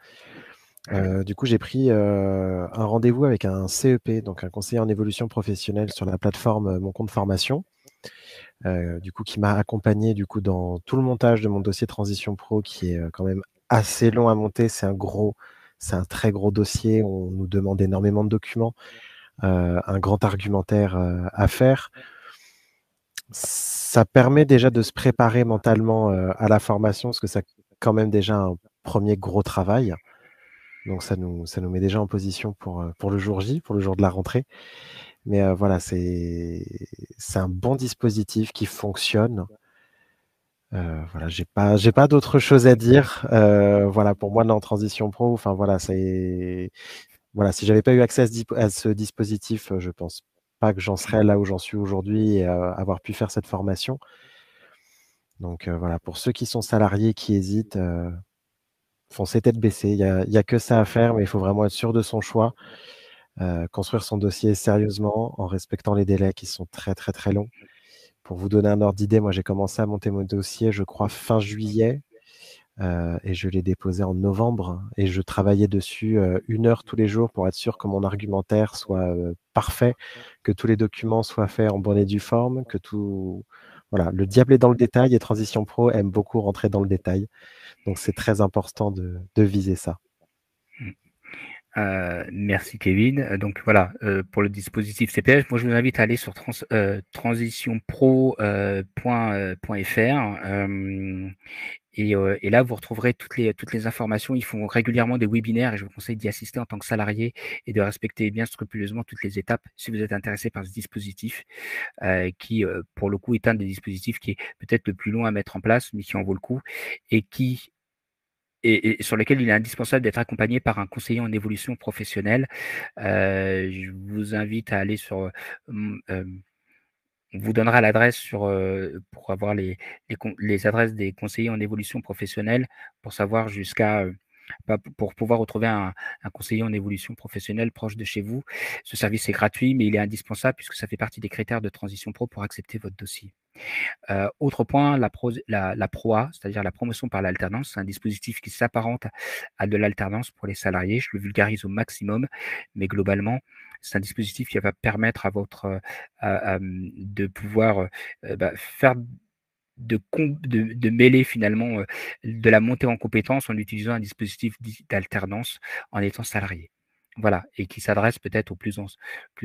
Du coup, j'ai pris, un rendez-vous avec un CEP, donc un conseiller en évolution professionnelle sur la plateforme, Mon compte formation. Du coup, qui m'a accompagné, du coup, dans tout le montage de mon dossier transition pro qui est, quand même assez long à monter. C'est un très gros dossier. On nous demande énormément de documents, un grand argumentaire, à faire. Ça permet déjà de se préparer mentalement, à la formation parce que c'est quand même déjà un premier gros travail. Donc ça nous met déjà en position pour le jour J, pour le jour de la rentrée. Mais, voilà, c'est un bon dispositif qui fonctionne. Voilà, j'ai pas d'autre chose à dire. Voilà, pour moi, dans Transition Pro, enfin voilà, voilà, si j'avais pas eu accès à ce dispositif, je pense pas que j'en serais là où j'en suis aujourd'hui et avoir pu faire cette formation. Donc, voilà, pour ceux qui sont salariés, qui hésitent, foncez tête baissée. Il y a que ça à faire, mais il faut vraiment être sûr de son choix, construire son dossier sérieusement en respectant les délais qui sont très, très, très longs. Pour vous donner un ordre d'idée, moi, j'ai commencé à monter mon dossier, je crois, fin juillet. Et je l'ai déposé en novembre et je travaillais dessus, 1 heure tous les jours pour être sûr que mon argumentaire soit, parfait, que tous les documents soient faits en bonne et due forme, que tout voilà, le diable est dans le détail et Transition Pro aime beaucoup rentrer dans le détail. Donc c'est très important de viser ça. Merci Kevin. Donc voilà, pour le dispositif CPF, moi je vous invite à aller sur transitionpro.fr. Et là, vous retrouverez toutes les informations. Ils font régulièrement des webinaires et je vous conseille d'y assister en tant que salarié et de respecter bien scrupuleusement toutes les étapes si vous êtes intéressé par ce dispositif qui, pour le coup, est un des dispositifs qui est peut-être le plus long à mettre en place, mais qui en vaut le coup et et sur lequel il est indispensable d'être accompagné par un conseiller en évolution professionnelle. Je vous invite à aller sur on vous donnera l'adresse pour avoir les adresses des conseillers en évolution professionnelle pour savoir pour pouvoir retrouver un conseiller en évolution professionnelle proche de chez vous. Ce service est gratuit, mais il est indispensable puisque ça fait partie des critères de transition pro pour accepter votre dossier. Autre point, la PROA, c'est-à-dire la promotion par l'alternance, c'est un dispositif qui s'apparente à de l'alternance pour les salariés. Je le vulgarise au maximum, mais globalement, c'est un dispositif qui va permettre de pouvoir faire de mêler finalement de la montée en compétences en utilisant un dispositif d'alternance en étant salarié. Voilà, et qui s'adresse peut-être aux plus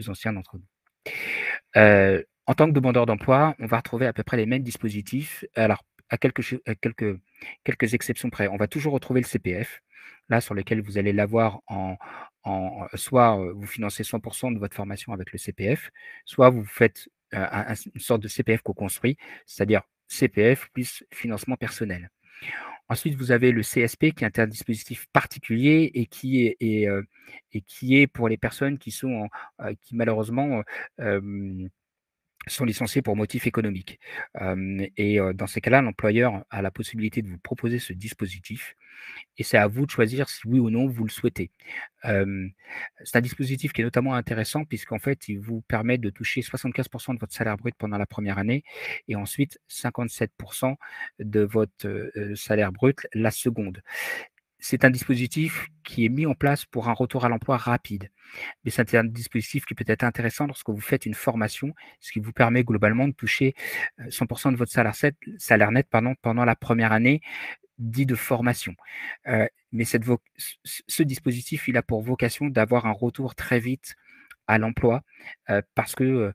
anciens d'entre nous. En tant que demandeur d'emploi, on va retrouver à peu près les mêmes dispositifs. Alors, à quelques exceptions près. On va toujours retrouver le CPF, là, sur lequel vous allez l'avoir soit vous financez 100% de votre formation avec le CPF, soit vous faites une sorte de CPF co-construit, c'est-à-dire CPF plus financement personnel. Ensuite, vous avez le CSP qui est un dispositif particulier et qui est pour les personnes qui malheureusement sont licenciés pour motif économique. Dans ces cas-là, l'employeur a la possibilité de vous proposer ce dispositif et c'est à vous de choisir si oui ou non vous le souhaitez. C'est un dispositif qui est notamment intéressant puisqu'en fait, il vous permet de toucher 75% de votre salaire brut pendant la première année et ensuite 57% de votre salaire brut la seconde. C'est un dispositif qui est mis en place pour un retour à l'emploi rapide. Mais c'est un dispositif qui peut être intéressant lorsque vous faites une formation, ce qui vous permet globalement de toucher 100% de votre salaire net pendant la première année dit de formation. Mais ce dispositif, il a pour vocation d'avoir un retour très vite à l'emploi parce qu'il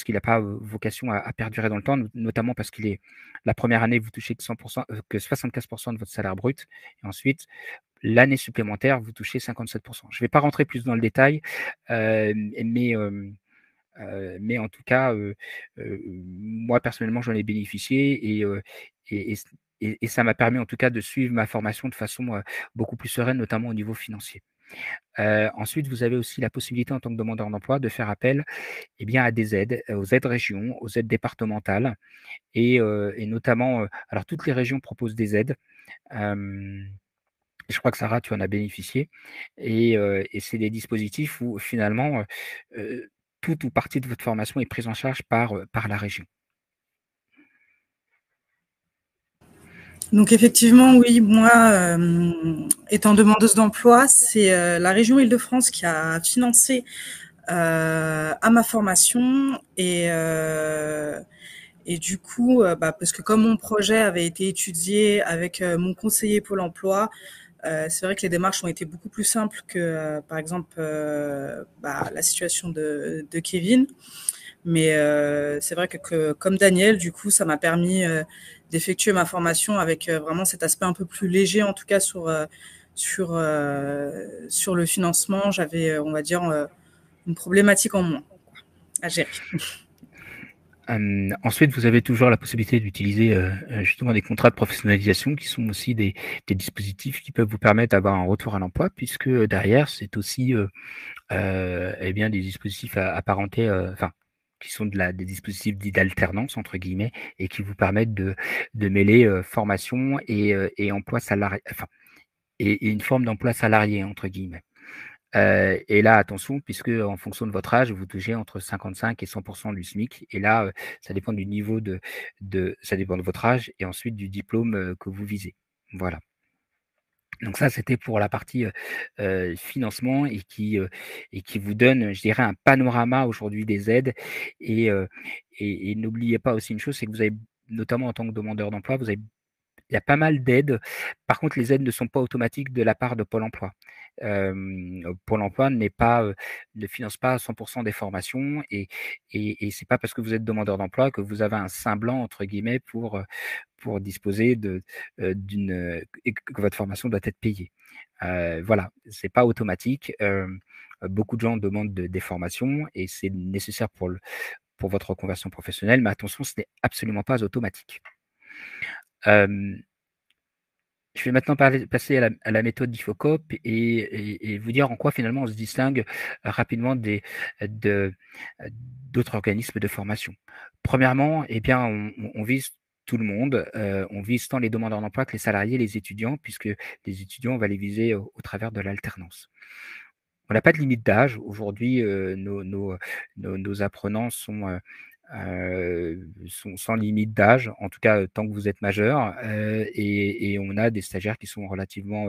n'a pas vocation à perdurer dans le temps, notamment parce qu'il est la première année, vous touchez que 75% de votre salaire brut et ensuite l'année supplémentaire, vous touchez 57%. Je ne vais pas rentrer plus dans le détail, euh, mais, euh, mais en tout cas, moi personnellement, j'en ai bénéficié et, et, et ça m'a permis en tout cas de suivre ma formation de façon beaucoup plus sereine, notamment au niveau financier. Ensuite, vous avez aussi la possibilité en tant que demandeur d'emploi de faire appel à des aides, aux aides régions, aux aides départementales et notamment, alors toutes les régions proposent des aides. Je crois que Sarah, tu en as bénéficié et c'est des dispositifs où finalement, toute ou partie de votre formation est prise en charge par la région. Donc effectivement, oui, moi, étant demandeuse d'emploi, c'est la région Île-de-France qui a financé à ma formation et du coup, parce que comme mon projet avait été étudié avec mon conseiller Pôle emploi, c'est vrai que les démarches ont été beaucoup plus simples que, par exemple, la situation de Kevin. Mais c'est vrai que comme Daniel, du coup, ça m'a permis d'effectuer ma formation avec vraiment cet aspect un peu plus léger, en tout cas sur le financement. J'avais, on va dire, une problématique en moins à gérer. Ensuite, vous avez toujours la possibilité d'utiliser justement des contrats de professionnalisation qui sont aussi des dispositifs qui peuvent vous permettre d'avoir un retour à l'emploi, puisque derrière, c'est aussi des dispositifs apparentés, qui sont des dispositifs dits d'alternance, entre guillemets, et qui vous permettent de mêler formation et emploi salarié, et une forme d'emploi salarié, entre guillemets. Et là, attention, puisque en fonction de votre âge, vous touchez entre 55 et 100% du SMIC. Et là, ça dépend du niveau ça dépend de votre âge et ensuite du diplôme que vous visez. Voilà. Donc ça, c'était pour la partie financement et qui vous donne, je dirais, un panorama aujourd'hui des aides. Et n'oubliez pas aussi une chose, c'est que vous avez, notamment en tant que demandeur d'emploi, vous avez il y a pas mal d'aides. Par contre, les aides ne sont pas automatiques de la part de Pôle emploi. Pôle emploi ne finance pas à 100 des formations et c'est pas parce que vous êtes demandeur d'emploi que vous avez un «saint blanc» entre guillemets pour disposer et que votre formation doit être payée. Voilà, c'est pas automatique. Beaucoup de gens demandent des formations et c'est nécessaire pour votre reconversion professionnelle, mais attention, ce n'est absolument pas automatique. Je vais maintenant passer à la méthode d'IFOCOP et vous dire en quoi finalement on se distingue rapidement de- d'autres organismes de formation. Premièrement, eh bien, on vise tout le monde, on vise tant les demandeurs d'emploi que les salariés, les étudiants, puisque les étudiants, on va les viser au travers de l'alternance. On n'a pas de limite d'âge. Aujourd'hui, nos apprenants sont sans limite d'âge, en tout cas tant que vous êtes majeur. Et on a des stagiaires qui sont relativement,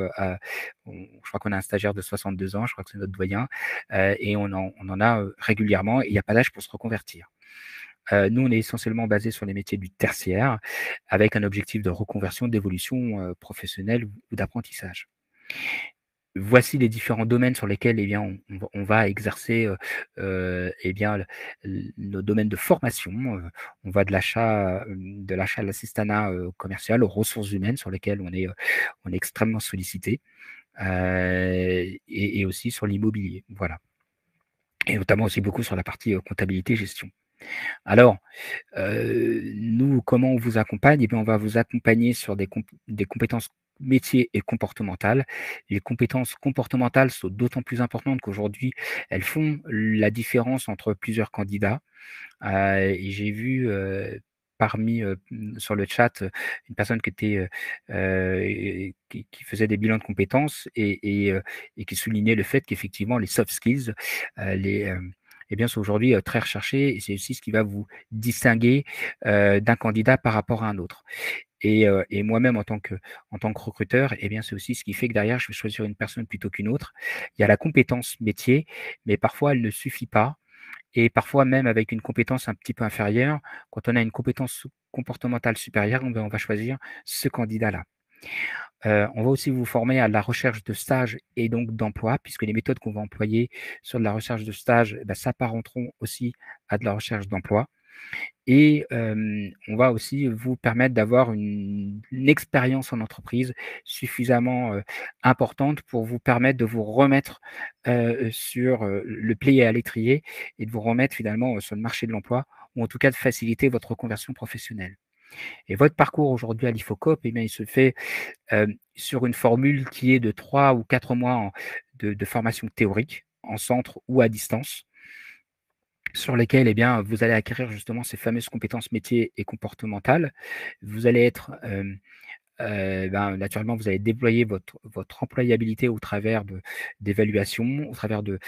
je crois qu'on a un stagiaire de 62 ans, je crois que c'est notre doyen, et on en a régulièrement. Et il n'y a pas d'âge pour se reconvertir. Nous, on est essentiellement basé sur les métiers du tertiaire, avec un objectif de reconversion, d'évolution professionnelle ou d'apprentissage. Voici les différents domaines sur lesquels eh bien, on va exercer eh bien, nos domaines de formation. On va de l'achat à l'assistanat commercial, aux ressources humaines sur lesquelles on est extrêmement sollicité, et aussi sur l'immobilier. Voilà. Et notamment aussi beaucoup sur la partie comptabilité, gestion. Alors, nous, comment on vous accompagne? Eh bien, on va vous accompagner sur des compétences métiers et comportementales. Les compétences comportementales sont d'autant plus importantes qu'aujourd'hui, elles font la différence entre plusieurs candidats. Et j'ai vu sur le chat une personne qui faisait des bilans de compétences et qui soulignait le fait qu'effectivement les soft skills, eh bien, sont aujourd'hui très recherchés et c'est aussi ce qui va vous distinguer d'un candidat par rapport à un autre. Et moi-même, en tant que recruteur, eh bien, c'est aussi ce qui fait que derrière, je vais choisir une personne plutôt qu'une autre. Il y a la compétence métier, mais parfois, elle ne suffit pas. Et parfois, même avec une compétence un petit peu inférieure, quand on a une compétence comportementale supérieure, on va choisir ce candidat-là. On va aussi vous former à la recherche de stage et donc d'emploi, puisque les méthodes qu'on va employer sur de la recherche de stage s'apparenteront aussi à de la recherche d'emploi. Et on va aussi vous permettre d'avoir une expérience en entreprise suffisamment importante pour vous permettre de vous remettre sur le pied à l'étrier et de vous remettre finalement sur le marché de l'emploi ou en tout cas de faciliter votre reconversion professionnelle. Et votre parcours aujourd'hui à l'IFOCOP, eh bien, il se fait sur une formule qui est de 3 ou 4 mois de formation théorique en centre ou à distance sur lesquels eh bien, vous allez acquérir justement ces fameuses compétences métiers et comportementales. Vous allez être, naturellement, vous allez déployer votre employabilité au travers d'évaluations, au travers de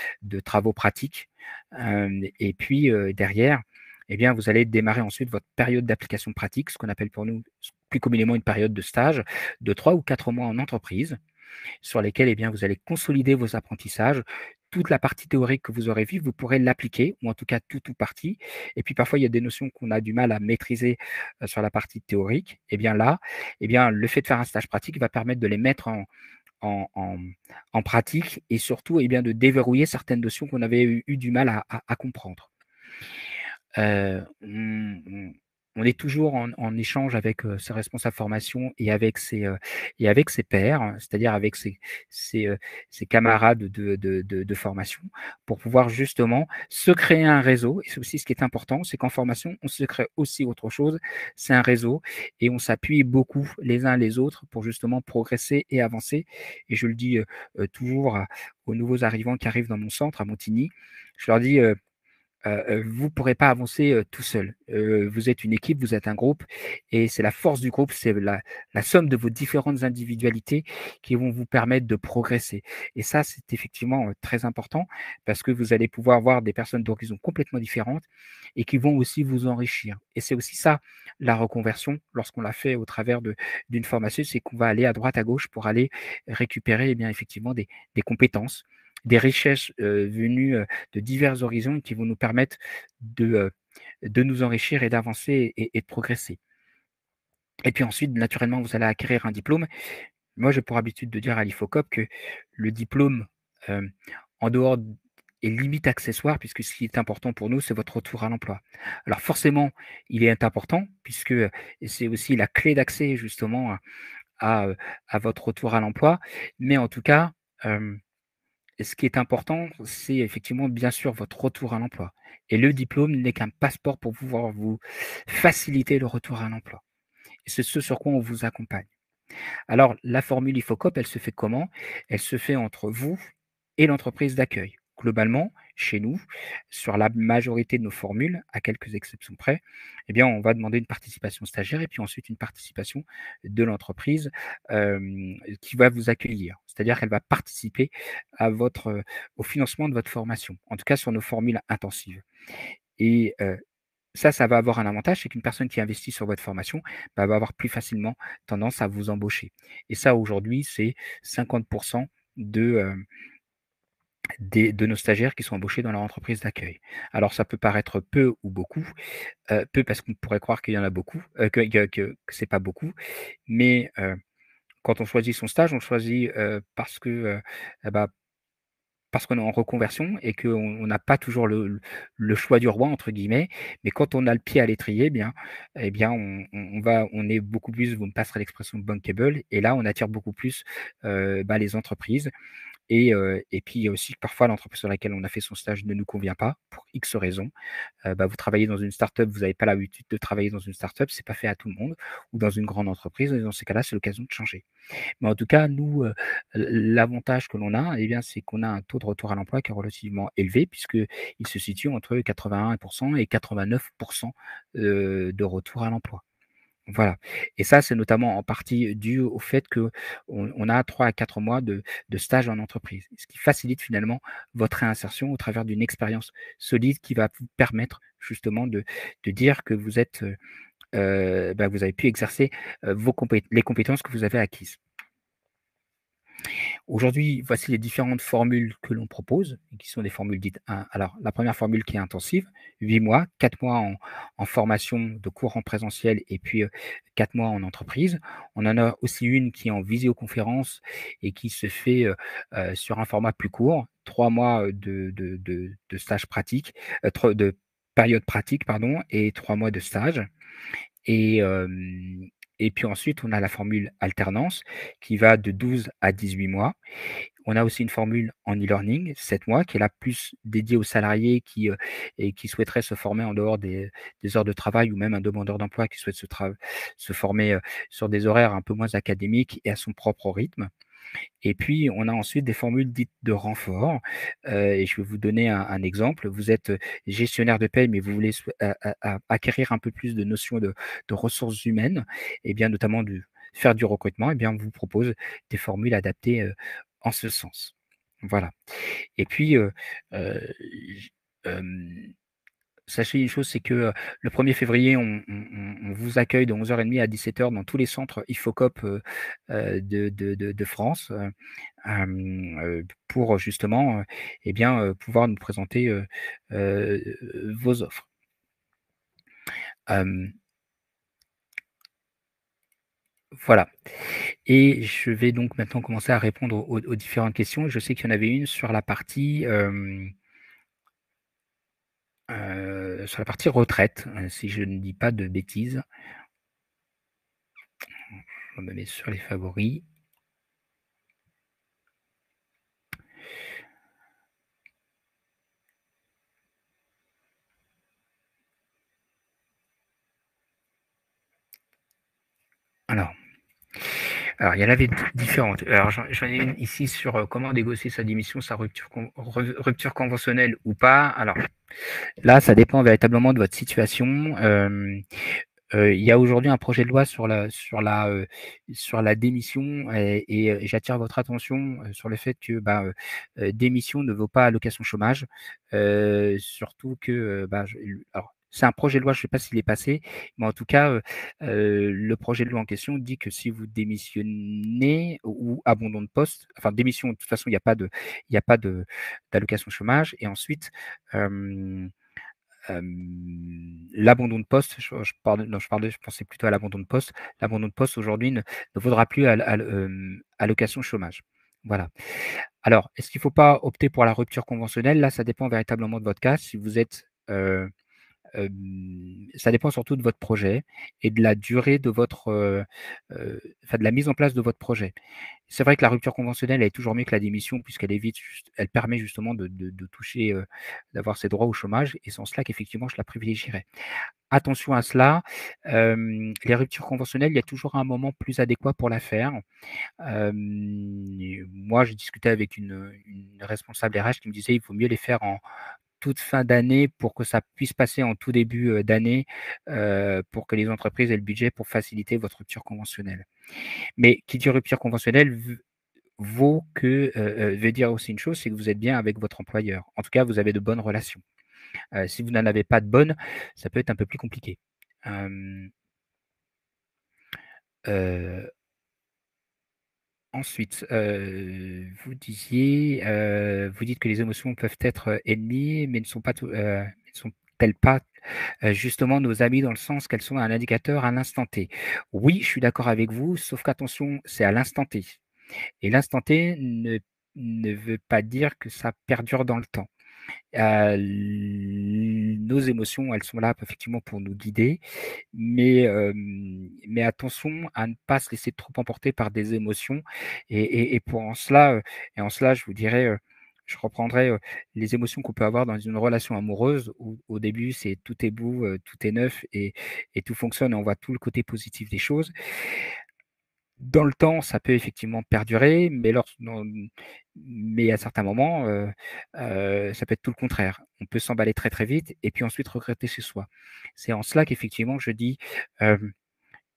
travaux pratiques. Et puis, derrière, eh bien, vous allez démarrer ensuite votre période d'application pratique, ce qu'on appelle pour nous plus communément une période de stage de 3 ou 4 mois en entreprise sur lesquels eh bien, vous allez consolider vos apprentissages. Toute la partie théorique que vous aurez vue, vous pourrez l'appliquer, ou en tout cas tout ou partie. Et puis parfois, il y a des notions qu'on a du mal à maîtriser sur la partie théorique. Et bien là, eh bien, le fait de faire un stage pratique va permettre de les mettre en, en, en pratique et surtout eh bien, de déverrouiller certaines notions qu'on avait eu du mal à comprendre. On est toujours en échange avec ses responsables formation et avec ses pairs, hein, c'est-à-dire avec ses camarades de formation, pour pouvoir justement se créer un réseau. Et c'est aussi ce qui est important, c'est qu'en formation, on se crée aussi autre chose, c'est un réseau, et on s'appuie beaucoup les uns les autres pour justement progresser et avancer. Et je le dis toujours aux nouveaux arrivants qui arrivent dans mon centre à Montigny, je leur dis vous ne pourrez pas avancer tout seul. Vous êtes une équipe, vous êtes un groupe, et c'est la force du groupe, c'est la somme de vos différentes individualités qui vont vous permettre de progresser. Et ça, c'est effectivement très important parce que vous allez pouvoir voir des personnes d'horizons complètement différentes et qui vont aussi vous enrichir. Et c'est aussi ça, la reconversion, lorsqu'on la fait au travers d'une formation, c'est qu'on va aller à droite, à gauche pour aller récupérer eh bien, effectivement des compétences, des richesses venues de divers horizons qui vont nous permettre de nous enrichir et d'avancer et de progresser. Et puis ensuite, naturellement, vous allez acquérir un diplôme. Moi, j'ai pour habitude de dire à l'IFOCOP que le diplôme, en dehors est limite accessoire, puisque ce qui est important pour nous, c'est votre retour à l'emploi. Alors forcément, il est important, puisque c'est aussi la clé d'accès justement à votre retour à l'emploi. Mais en tout cas, ce qui est important, c'est effectivement, bien sûr, votre retour à l'emploi. Et le diplôme n'est qu'un passeport pour pouvoir vous faciliter le retour à l'emploi. Et c'est ce sur quoi on vous accompagne. Alors, la formule IFOCOP, elle se fait comment? Elle se fait entre vous et l'entreprise d'accueil. Globalement, chez nous, sur la majorité de nos formules, à quelques exceptions près, eh bien, on va demander une participation stagiaire et puis ensuite une participation de l'entreprise qui va vous accueillir. C'est-à-dire qu'elle va participer à au financement de votre formation, en tout cas sur nos formules intensives. Et ça va avoir un avantage, c'est qu'une personne qui investit sur votre formation va avoir plus facilement tendance à vous embaucher. Et ça, aujourd'hui, c'est 50% de, de nos stagiaires qui sont embauchés dans leur entreprise d'accueil. Alors, ça peut paraître peu ou beaucoup, peu parce qu'on pourrait croire qu'il y en a beaucoup, que c'est pas beaucoup, mais quand on choisit son stage, on le choisit parce que eh ben, parce qu'on est en reconversion et qu'on n'a pas toujours le choix du roi entre guillemets, mais quand on a le pied à l'étrier, eh bien on est beaucoup plus, vous me passerez l'expression bankable, et là on attire beaucoup plus les entreprises. Et puis il y a aussi que parfois l'entreprise sur laquelle on a fait son stage ne nous convient pas pour X raisons. Vous travaillez dans une startup, vous n'avez pas l'habitude de travailler dans une startup, c'est pas fait à tout le monde, ou dans une grande entreprise, et dans ces cas-là, c'est l'occasion de changer. Mais en tout cas, nous, l'avantage que l'on a, eh bien, c'est qu'on a un taux de retour à l'emploi qui est relativement élevé, puisqu'il se situe entre 81% et 89% de retour à l'emploi. Voilà. Et ça, c'est notamment en partie dû au fait qu'on a 3 à 4 mois de stage en entreprise, ce qui facilite finalement votre réinsertion au travers d'une expérience solide qui va vous permettre justement de dire que vous êtes, vous avez pu exercer les compétences que vous avez acquises. Aujourd'hui, voici les différentes formules que l'on propose, qui sont des formules dites 1. Alors, la première formule qui est intensive, 8 mois, 4 mois en formation de cours en présentiel et puis 4 mois en entreprise. On en a aussi une qui est en visioconférence et qui se fait sur un format plus court, 3 mois de stage pratique, de période pratique, pardon, et 3 mois de stage. Et, et puis ensuite, on a la formule alternance qui va de 12 à 18 mois. On a aussi une formule en e-learning, 7 mois, qui est là plus dédiée aux salariés qui souhaiteraient se former en dehors des heures de travail, ou même un demandeur d'emploi qui souhaite se former sur des horaires un peu moins académiques et à son propre rythme. Et puis, on a ensuite des formules dites de renfort. Et je vais vous donner un exemple. Vous êtes gestionnaire de paie, mais vous voulez acquérir un peu plus de notions de ressources humaines, et bien notamment de faire du recrutement. Et bien, on vous propose des formules adaptées en ce sens. Voilà. Et puis, j- euh, sachez une chose, c'est que le 1er février, on vous accueille de 11h30 à 17h dans tous les centres IFOCOP de France pour justement pouvoir nous présenter vos offres. Voilà. Et je vais donc maintenant commencer à répondre aux différentes questions. Je sais qu'il y en avait une sur la partie retraite, si je ne dis pas de bêtises. Je me mets sur les favoris. Alors, il y en avait différentes. Alors, j'en ai une ici sur comment négocier sa démission, sa rupture conventionnelle ou pas. Alors, là, ça dépend véritablement de votre situation. Il y a aujourd'hui un projet de loi sur la démission, et j'attire votre attention sur le fait que démission ne vaut pas allocation chômage. Surtout que alors, c'est un projet de loi, je ne sais pas s'il est passé, mais en tout cas, le projet de loi en question dit que si vous démissionnez ou abandon de poste, enfin démission, de toute façon, il n'y a pas d'allocation chômage. Et ensuite, l'abandon de poste, je pensais plutôt à l'abandon de poste. L'abandon de poste aujourd'hui ne vaudra plus allocation chômage. Voilà. Alors, est-ce qu'il ne faut pas opter pour la rupture conventionnelle? Là, ça dépend véritablement de votre cas. Si vous êtes ça dépend surtout de votre projet et de la durée de votre, enfin de la mise en place de votre projet. C'est vrai que la rupture conventionnelle est toujours mieux que la démission puisqu'elle évite elle permet justement de toucher, d'avoir ses droits au chômage et c'est en cela qu'effectivement je la privilégierais. Attention à cela, les ruptures conventionnelles, il y a toujours un moment plus adéquat pour la faire. Moi, j'ai discuté avec une responsable RH qui me disait: «Il vaut mieux les faire en toute fin d'année pour que ça puisse passer en tout début, d'année, pour que les entreprises aient le budget pour faciliter votre rupture conventionnelle. Mais qui dit rupture conventionnelle veut dire aussi une chose, c'est que vous êtes bien avec votre employeur. En tout cas, vous avez de bonnes relations. Si vous n'en avez pas de bonnes, ça peut être un peu plus compliqué. Hem, heu, Ensuite, vous dites que les émotions peuvent être, ennemies, mais ne sont-elles pas justement nos amis dans le sens qu'elles sont un indicateur à l'instant T. Oui, je suis d'accord avec vous, sauf qu'attention, c'est à l'instant T. Et l'instant T ne veut pas dire que ça perdure dans le temps. Nos émotions, elles sont là effectivement pour nous guider, mais attention à ne pas se laisser trop emporter par des émotions et pour en cela, en cela, je vous dirais, je reprendrai, les émotions qu'on peut avoir dans une relation amoureuse où au début, c'est tout est beau, tout est neuf et tout fonctionne et on voit tout le côté positif des choses. Dans le temps, ça peut effectivement perdurer, mais à certains moments, ça peut être tout le contraire. On peut s'emballer très, très vite et puis ensuite regretter chez soi. C'est en cela qu'effectivement je dis, hem,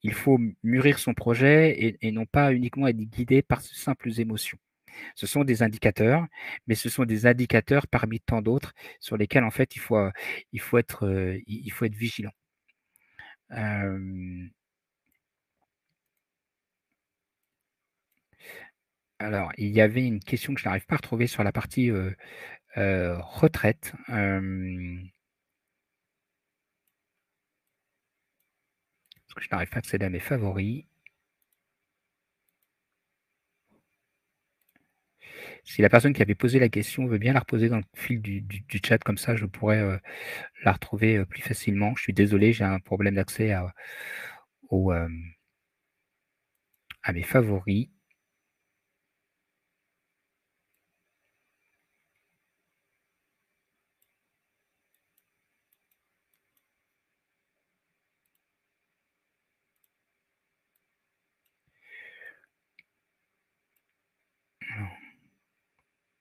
il faut mûrir son projet et non pas uniquement être guidé par de simples émotions. Ce sont des indicateurs, mais ce sont des indicateurs parmi tant d'autres sur lesquels en fait il faut être vigilant. Hem Alors, il y avait une question que je n'arrive pas à retrouver sur la partie, retraite, parce que je n'arrive pas à accéder à mes favoris. Si la personne qui avait posé la question veut bien la reposer dans le fil du chat, comme ça je pourrais, la retrouver, plus facilement. Je suis désolé, j'ai un problème d'accès aux, à mes favoris.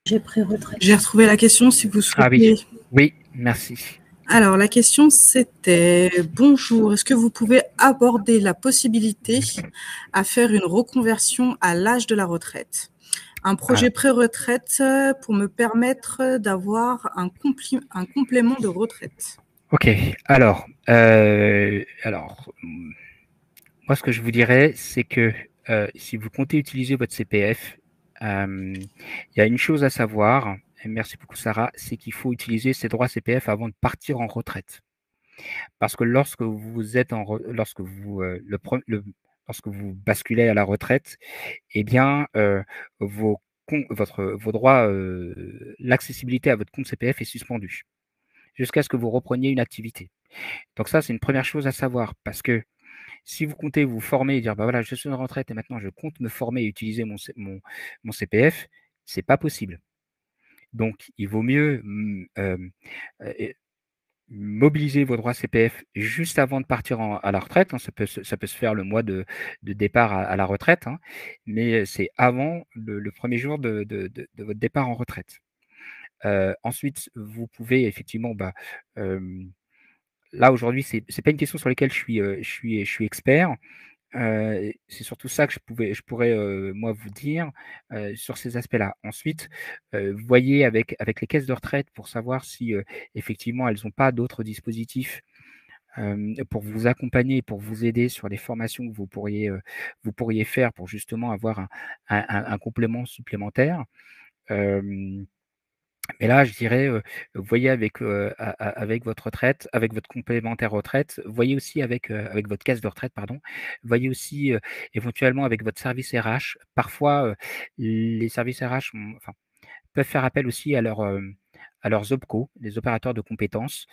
J'ai retrouvé la question si vous Ah oui, souhaitez. oui, merci. Alors, la question c'était: bonjour, est-ce que vous pouvez aborder la possibilité à faire une reconversion à l'âge de la retraite? Un projet pré-retraite pour me permettre d'avoir un complément de retraite. OK. Moi ce que je vous dirais, c'est que, si vous comptez utiliser votre CPF, il y a une chose à savoir, et merci beaucoup Sarah, c'est qu'il faut utiliser ses droits CPF avant de partir en retraite. Parce que lorsque vous êtes en re lorsque vous, lorsque vous basculez à la retraite, eh bien, vos droits, l'accessibilité à votre compte CPF est suspendue, jusqu'à ce que vous repreniez une activité. Donc ça, c'est une première chose à savoir parce que si vous comptez vous former et dire: «Bah, voilà, je suis en retraite et maintenant je compte me former et utiliser mon CPF», c'est pas possible. Donc il vaut mieux, mobiliser vos droits CPF juste avant de partir à la retraite, hein. Ça peut se faire le mois de départ à la retraite, hein, mais c'est avant le 1er jour de votre départ en retraite. Ensuite, vous pouvez effectivement, hem, là aujourd'hui, c'est pas une question sur laquelle je suis expert. C'est surtout ça que je pourrais, moi vous dire, sur ces aspects-là. Ensuite, voyez avec les caisses de retraite pour savoir si, effectivement elles ont pas d'autres dispositifs, pour vous accompagner, pour vous aider sur les formations que vous pourriez faire pour justement avoir un complément supplémentaire. Hem Mais là, je dirais, voyez avec, avec votre retraite, avec votre complémentaire retraite, voyez aussi avec votre caisse de retraite, pardon. Voyez aussi, éventuellement avec votre service RH. Parfois, les services RH peuvent faire appel aussi à leurs OPCO, les opérateurs de compétences,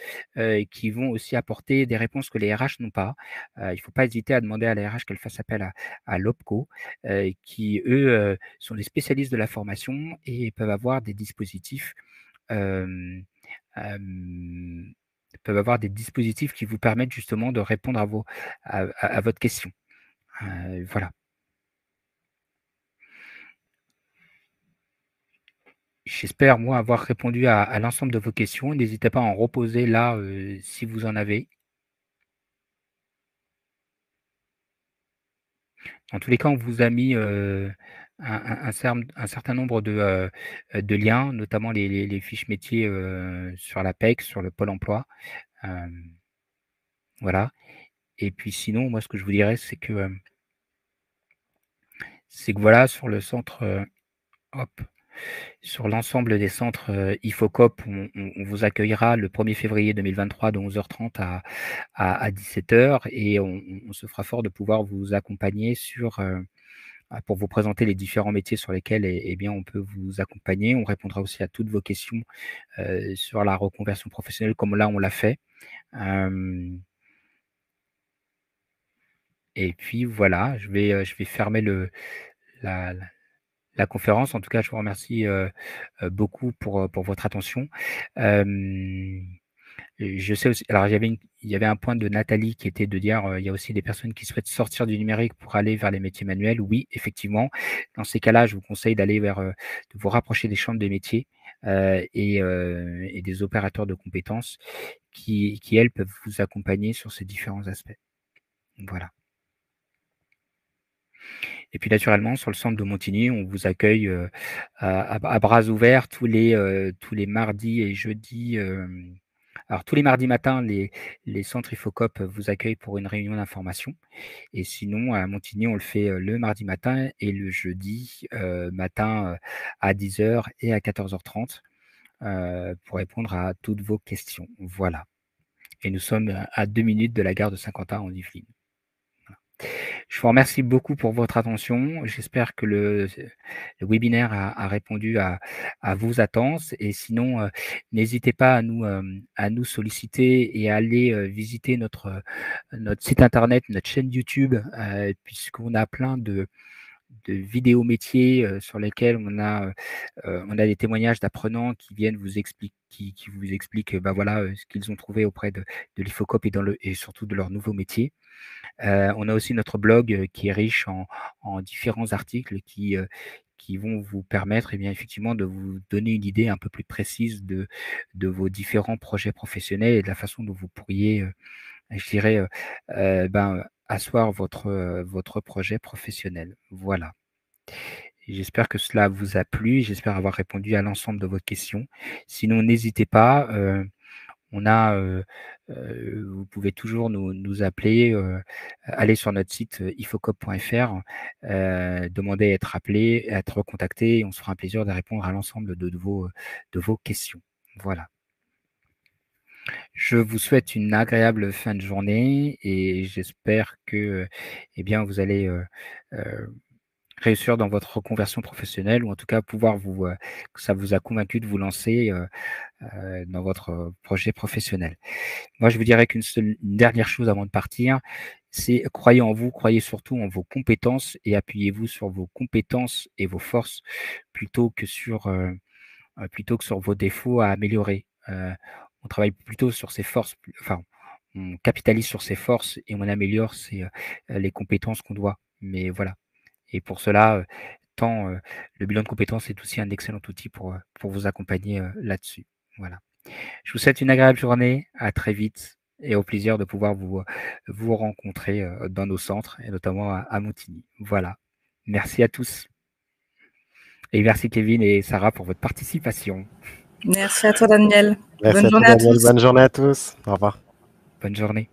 qui vont aussi apporter des réponses que les RH n'ont pas. Il ne faut pas hésiter à demander à la RH qu'elle fasse appel à l'OPCO, qui eux, sont des spécialistes de la formation et peuvent avoir des dispositifs, hem, hem, qui vous permettent justement de répondre à votre question. Voilà. J'espère, moi, avoir répondu à l'ensemble de vos questions. N'hésitez pas à en reposer là, si vous en avez. Dans tous les cas, on vous a mis, un certain nombre de liens, notamment les fiches métiers, sur l'APEC, sur le Pôle emploi. Voilà. Et puis sinon, moi, ce que je vous dirais, c'est que voilà, sur le centre, hop, sur l'ensemble des centres, IFOCOP, on vous accueillera le 1er février 2023 de 11h30 à 17h et on se fera fort de pouvoir vous accompagner pour vous présenter les différents métiers sur lesquels bien, on peut vous accompagner. On répondra aussi à toutes vos questions, sur la reconversion professionnelle comme là, on l'a fait. Et puis voilà, je vais fermer la la conférence. En tout cas, je vous remercie, beaucoup pour votre attention. Je sais aussi, alors il y avait un point de Nathalie qui était de dire, il y a aussi des personnes qui souhaitent sortir du numérique pour aller vers les métiers manuels. Oui, effectivement. Dans ces cas-là, je vous conseille d'aller de vous rapprocher des chambres des métiers, et des opérateurs de compétences qui, elles, peuvent vous accompagner sur ces différents aspects. Voilà. Et puis naturellement, sur le centre de Montigny, on vous accueille, à bras ouverts tous les mardis et jeudis. Alors tous les mardis matins, les centres IFOCOP vous accueillent pour une réunion d'information. Et sinon, à Montigny, on le fait, le mardi matin et le jeudi matin, à 10h et à 14h30, pour répondre à toutes vos questions. Voilà. Et nous sommes à 2 minutes de la gare de Saint-Quentin en Yvelines. Je vous remercie beaucoup pour votre attention. J'espère que le webinaire a répondu à vos attentes et sinon, n'hésitez pas à nous solliciter et à aller, visiter notre site internet, notre chaîne YouTube, puisqu'on a plein de vidéos métiers, sur lesquelles on a des témoignages d'apprenants qui viennent qui vous expliquent, bah, voilà, ce qu'ils ont trouvé auprès de l'IFOCOP et surtout de leur nouveau métier. On a aussi notre blog, qui est riche en différents articles qui vont vous permettre, eh bien, effectivement, de vous donner une idée un peu plus précise de vos différents projets professionnels et de la façon dont vous pourriez, je dirais, asseoir votre projet professionnel. Voilà. Et j'espère que cela vous a plu. J'espère avoir répondu à l'ensemble de vos questions. Sinon, n'hésitez pas, on a, vous pouvez toujours nous appeler, aller sur notre site, ifocop.fr, demander à être appelé, à être recontacté et on se fera un plaisir de répondre à l'ensemble de vos questions. Voilà. Je vous souhaite une agréable fin de journée et j'espère que, eh bien, vous allez, réussir dans votre reconversion professionnelle ou en tout cas pouvoir que ça vous a convaincu de vous lancer, dans votre projet professionnel. Moi, je vous dirais une dernière chose avant de partir, c'est croyez en vous, croyez surtout en vos compétences et appuyez-vous sur vos compétences et vos forces plutôt que sur vos défauts à améliorer. On travaille plutôt sur ses forces, enfin, on capitalise sur ses forces et on améliore les compétences qu'on doit. Mais voilà. Et pour cela, le bilan de compétences est aussi un excellent outil pour vous accompagner là-dessus. Voilà. Je vous souhaite une agréable journée, à très vite et au plaisir de pouvoir vous rencontrer dans nos centres et notamment à Montigny. Voilà. Merci à tous. Et merci Kevin et Sarah pour votre participation. Merci à toi, Daniel. Merci Bonne à toi, journée à Daniel. tous. Bonne journée à tous. Au revoir. Bonne journée.